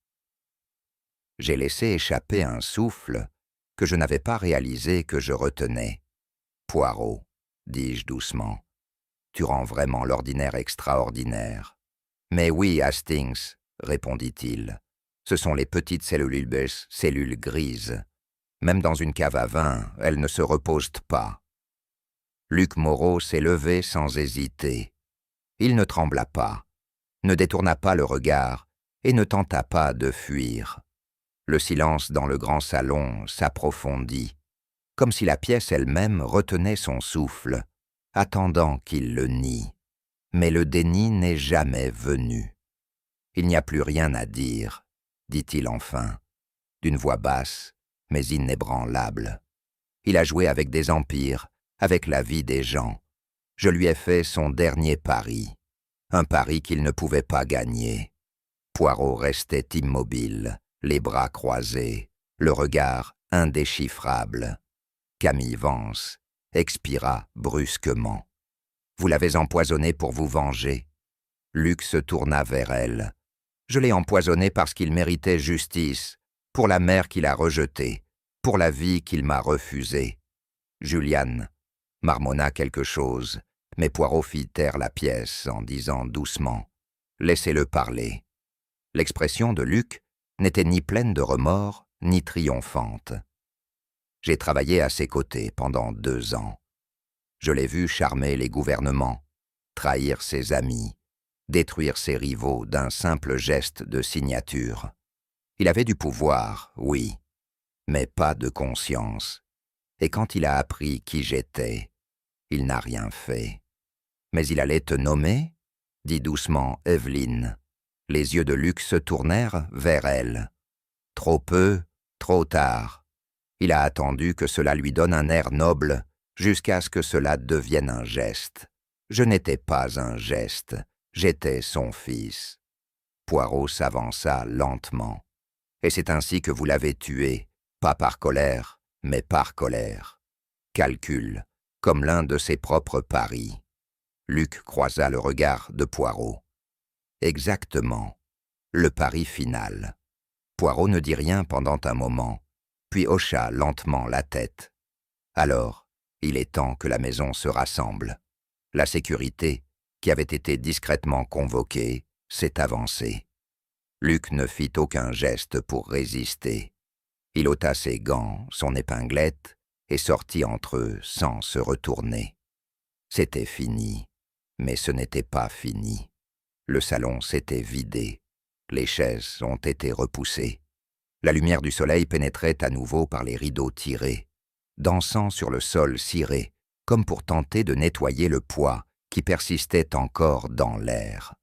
Speaker 1: J'ai laissé échapper un souffle que je n'avais pas réalisé que je retenais. Poirot, dis-je doucement, tu rends vraiment l'ordinaire extraordinaire. Mais oui, Hastings, répondit-il, ce sont les petites cellules grises. Même dans une cave à vin, elles ne se reposent pas. Luc Moreau s'est levé sans hésiter. Il ne trembla pas, ne détourna pas le regard et ne tenta pas de fuir. Le silence dans le grand salon s'approfondit, comme si la pièce elle-même retenait son souffle, attendant qu'il le nie. Mais le déni n'est jamais venu. Il n'y a plus rien à dire, dit-il enfin, d'une voix basse, mais inébranlable. Il a joué avec des empires, avec la vie des gens. Je lui ai fait son dernier pari, un pari qu'il ne pouvait pas gagner. Poirot restait immobile, les bras croisés, le regard indéchiffrable. Camille Vance expira brusquement. Vous l'avez empoisonné pour vous venger. Luc se tourna vers elle. Je l'ai empoisonné parce qu'il méritait justice, pour la mère qu'il a rejetée, pour la vie qu'il m'a refusée. Juliane marmonna quelque chose, mais Poirot fit taire la pièce en disant doucement « Laissez-le parler ». L'expression de Luc n'était ni pleine de remords, ni triomphante. J'ai travaillé à ses côtés pendant 2 ans. Je l'ai vu charmer les gouvernements, trahir ses amis, détruire ses rivaux d'un simple geste de signature. Il avait du pouvoir, oui, mais pas de conscience. Et quand il a appris qui j'étais, il n'a rien fait. Mais il allait te nommer, dit doucement Evelyne. Les yeux de Luc se tournèrent vers elle. Trop peu, trop tard. Il a attendu que cela lui donne un air noble, jusqu'à ce que cela devienne un geste. Je n'étais pas un geste, j'étais son fils. Poirot s'avança lentement. Et c'est ainsi que vous l'avez tué, pas par colère, mais par colère. Calcul, comme l'un de ses propres paris. Luc croisa le regard de Poirot. Exactement, le pari final. Poirot ne dit rien pendant un moment, puis hocha lentement la tête. Alors, il est temps que la maison se rassemble. La sécurité, qui avait été discrètement convoquée, s'est avancée. Luc ne fit aucun geste pour résister. Il ôta ses gants, son épinglette, et sortit entre eux sans se retourner. C'était fini, mais ce n'était pas fini. Le salon s'était vidé. Les chaises ont été repoussées. La lumière du soleil pénétrait à nouveau par les rideaux tirés, dansant sur le sol ciré, comme pour tenter de nettoyer le poids qui persistait encore dans l'air.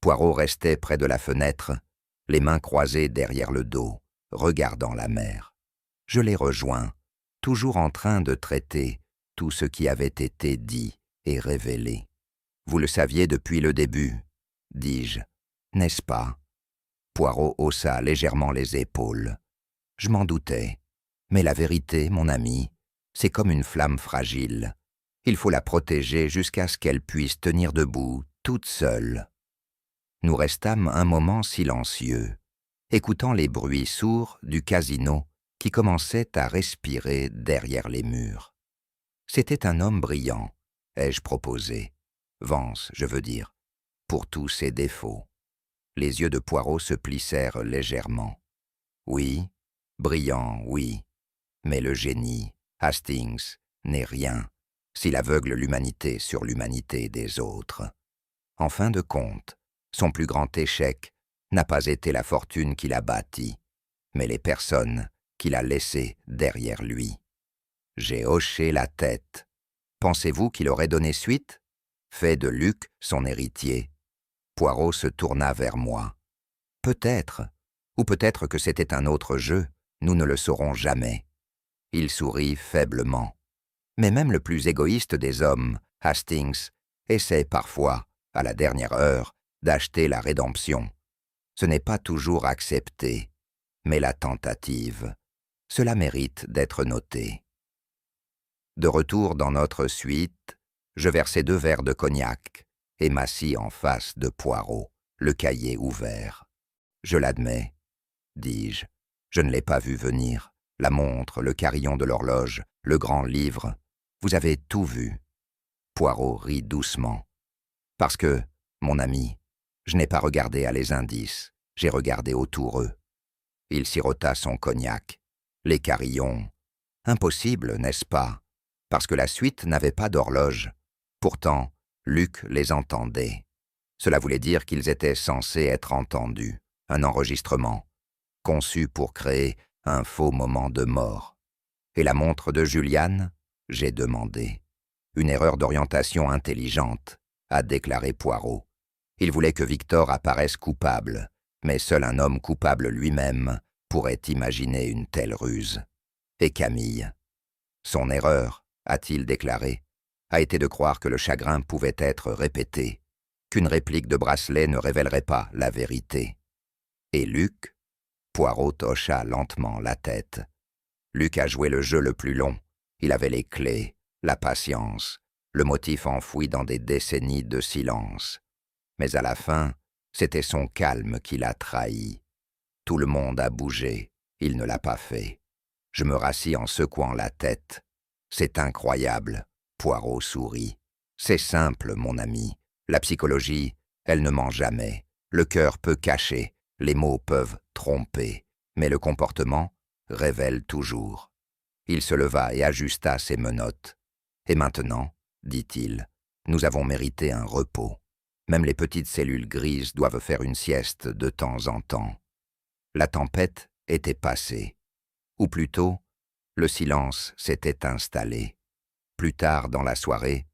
Speaker 1: Poirot restait près de la fenêtre, les mains croisées derrière le dos, regardant la mer. Je l'ai rejoint, toujours en train de traiter tout ce qui avait été dit et révélé. Vous le saviez depuis le début. dis-je. N'est-ce pas? Poirot haussa légèrement les épaules. Je m'en doutais. Mais la vérité, mon ami, c'est comme une flamme fragile. Il faut la protéger jusqu'à ce qu'elle puisse tenir debout, toute seule. Nous restâmes un moment silencieux, écoutant les bruits sourds du casino qui commençait à respirer derrière les murs. C'était un homme brillant, ai-je proposé. Vance, je veux dire, pour tous ses défauts. Les yeux de Poirot se plissèrent légèrement. Oui, brillant, oui, mais le génie, Hastings, n'est rien s'il aveugle l'humanité sur l'humanité des autres. En fin de compte, son plus grand échec n'a pas été la fortune qu'il a bâtie, mais les personnes qu'il a laissées derrière lui. J'ai hoché la tête. Pensez-vous qu'il aurait donné suite? Fait de Luc son héritier. Poirot se tourna vers moi. Peut-être, ou peut-être que c'était un autre jeu, nous ne le saurons jamais. Il sourit faiblement. Mais même le plus égoïste des hommes, Hastings, essaie parfois, à la dernière heure, d'acheter la rédemption. Ce n'est pas toujours accepté, mais la tentative, cela mérite d'être noté. De retour dans notre suite, je versai 2 verres de cognac et m'assis en face de Poirot, le cahier ouvert. Je l'admets, dis-je, je ne l'ai pas vu venir. La montre, le carillon de l'horloge, le grand livre, vous avez tout vu. Poirot rit doucement. Parce que, mon ami, je n'ai pas regardé à les indices, j'ai regardé autour eux. Il sirota son cognac. Les carillons. Impossible, n'est-ce pas? Parce que la suite n'avait pas d'horloge. Pourtant, Luc les entendait. Cela voulait dire qu'ils étaient censés être entendus. Un enregistrement, conçu pour créer un faux moment de mort. Et la montre de Juliane? J'ai demandé. Une erreur d'orientation intelligente, a déclaré Poirot. Il voulait que Victor apparaisse coupable, mais seul un homme coupable lui-même pourrait imaginer une telle ruse. Et Camille? Son erreur, a-t-il déclaré, a été de croire que le chagrin pouvait être répété, qu'une réplique de bracelet ne révélerait pas la vérité. Et Luc? Poirot hocha lentement la tête. Luc a joué le jeu le plus long. Il avait les clés, la patience, le motif enfoui dans des décennies de silence. Mais à la fin, c'était son calme qui l'a trahi. Tout le monde a bougé, il ne l'a pas fait. Je me rassis en secouant la tête. C'est incroyable, Poirot sourit. C'est simple, mon ami. La psychologie, elle ne ment jamais. Le cœur peut cacher, les mots peuvent tromper, mais le comportement révèle toujours. Il se leva et ajusta ses menottes. Et maintenant, dit-il, nous avons mérité un repos. Même les petites cellules grises doivent faire une sieste de temps en temps. La tempête était passée. Ou plutôt, le silence s'était installé. Plus tard dans la soirée,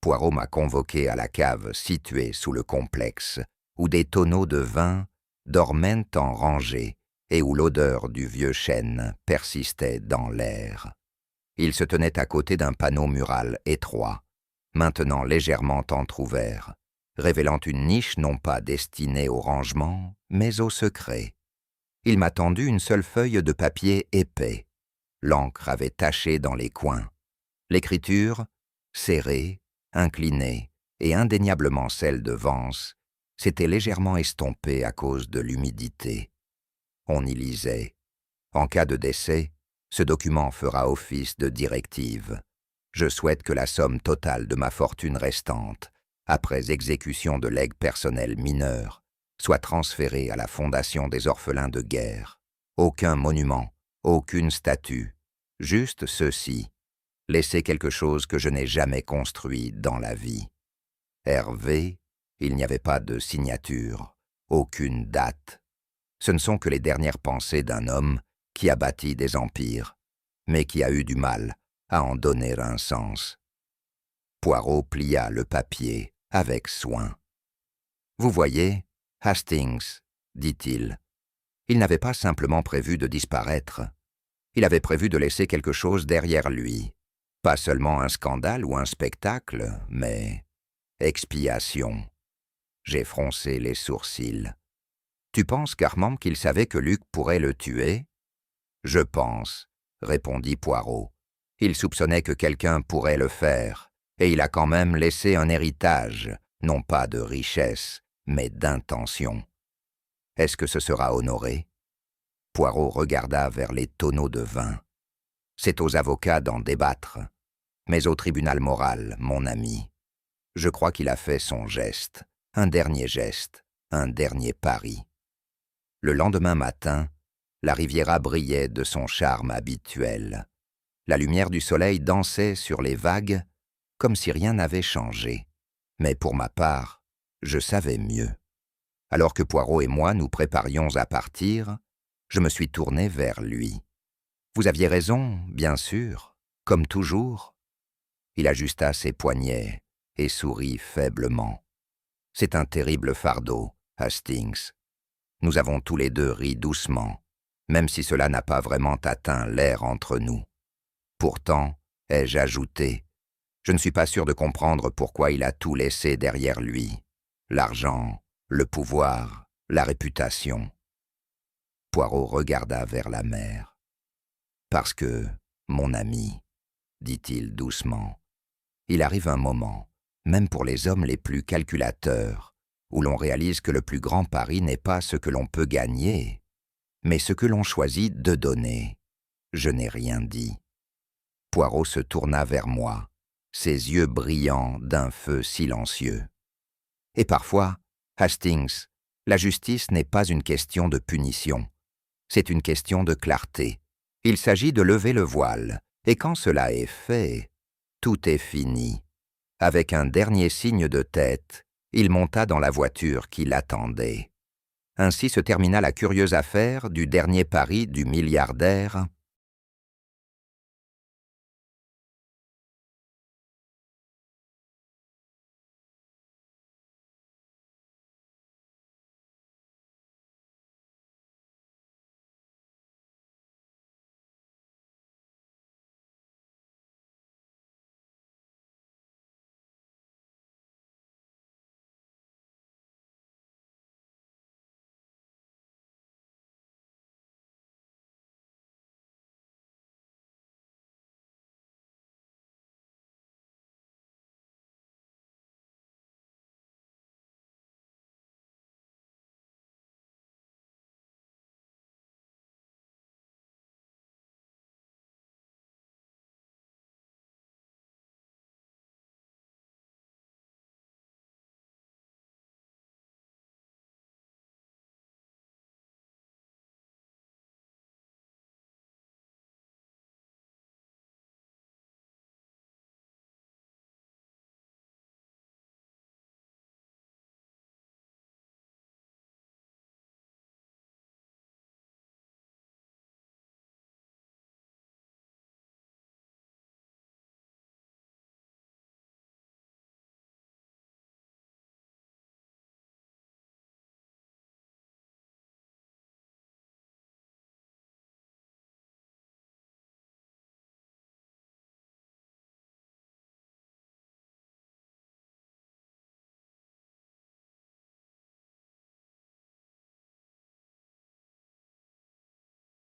Speaker 1: Poirot m'a convoqué à la cave située sous le complexe, où des tonneaux de vin dormaient en rangée et où l'odeur du vieux chêne persistait dans l'air. Il se tenait à côté d'un panneau mural étroit, maintenant légèrement entrouvert, révélant une niche non pas destinée au rangement, mais au secret. Il m'a tendu une seule feuille de papier épais. L'encre avait taché dans les coins. L'écriture, serrée, inclinée et indéniablement celle de Vance, s'était légèrement estompée à cause de l'humidité. On y lisait. En cas de décès, ce document fera office de directive. Je souhaite que la somme totale de ma fortune restante, après exécution de legs personnels mineurs, soit transférée à la Fondation des orphelins de guerre. Aucun monument, aucune statue, juste ceci. Laisser quelque chose que je n'ai jamais construit dans la vie. Hervé, il n'y avait pas de signature, aucune date. Ce ne sont que les dernières pensées d'un homme qui a bâti des empires, mais qui a eu du mal à en donner un sens. Poirot plia le papier avec soin. « Vous voyez, Hastings, dit-il, il n'avait pas simplement prévu de disparaître. Il avait prévu de laisser quelque chose derrière lui. Pas seulement un scandale ou un spectacle, mais expiation. J'ai froncé les sourcils. Tu penses, Carman, qu'il savait que Luc pourrait le tuer? Je pense, répondit Poirot. Il soupçonnait que quelqu'un pourrait le faire, et il a quand même laissé un héritage, non pas de richesse, mais d'intention. Est-ce que ce sera honoré? Poirot regarda vers les tonneaux de vin. C'est aux avocats d'en débattre, mais au tribunal moral, mon ami. Je crois qu'il a fait son geste, un dernier pari. Le lendemain matin, la Riviera brillait de son charme habituel. La lumière du soleil dansait sur les vagues, comme si rien n'avait changé. Mais pour ma part, je savais mieux. Alors que Poirot et moi nous préparions à partir, je me suis tourné vers lui. « Vous aviez raison, bien sûr, comme toujours. » Il ajusta ses poignets et sourit faiblement. « C'est un terrible fardeau, Hastings. » Nous avons tous les deux ri doucement, même si cela n'a pas vraiment atteint l'air entre nous. Pourtant, ai-je ajouté, je ne suis pas sûr de comprendre pourquoi il a tout laissé derrière lui. L'argent, le pouvoir, la réputation. Poirot regarda vers la mer. « Parce que, mon ami, dit-il doucement, il arrive un moment, même pour les hommes les plus calculateurs, où l'on réalise que le plus grand pari n'est pas ce que l'on peut gagner, mais ce que l'on choisit de donner. Je n'ai rien dit. » Poirot se tourna vers moi, ses yeux brillants d'un feu silencieux. « Et parfois, Hastings, la justice n'est pas une question de punition. C'est une question de clarté. Il s'agit de lever le voile, et quand cela est fait, tout est fini. » Avec un dernier signe de tête, il monta dans la voiture qui l'attendait. Ainsi se termina la curieuse affaire du dernier pari du milliardaire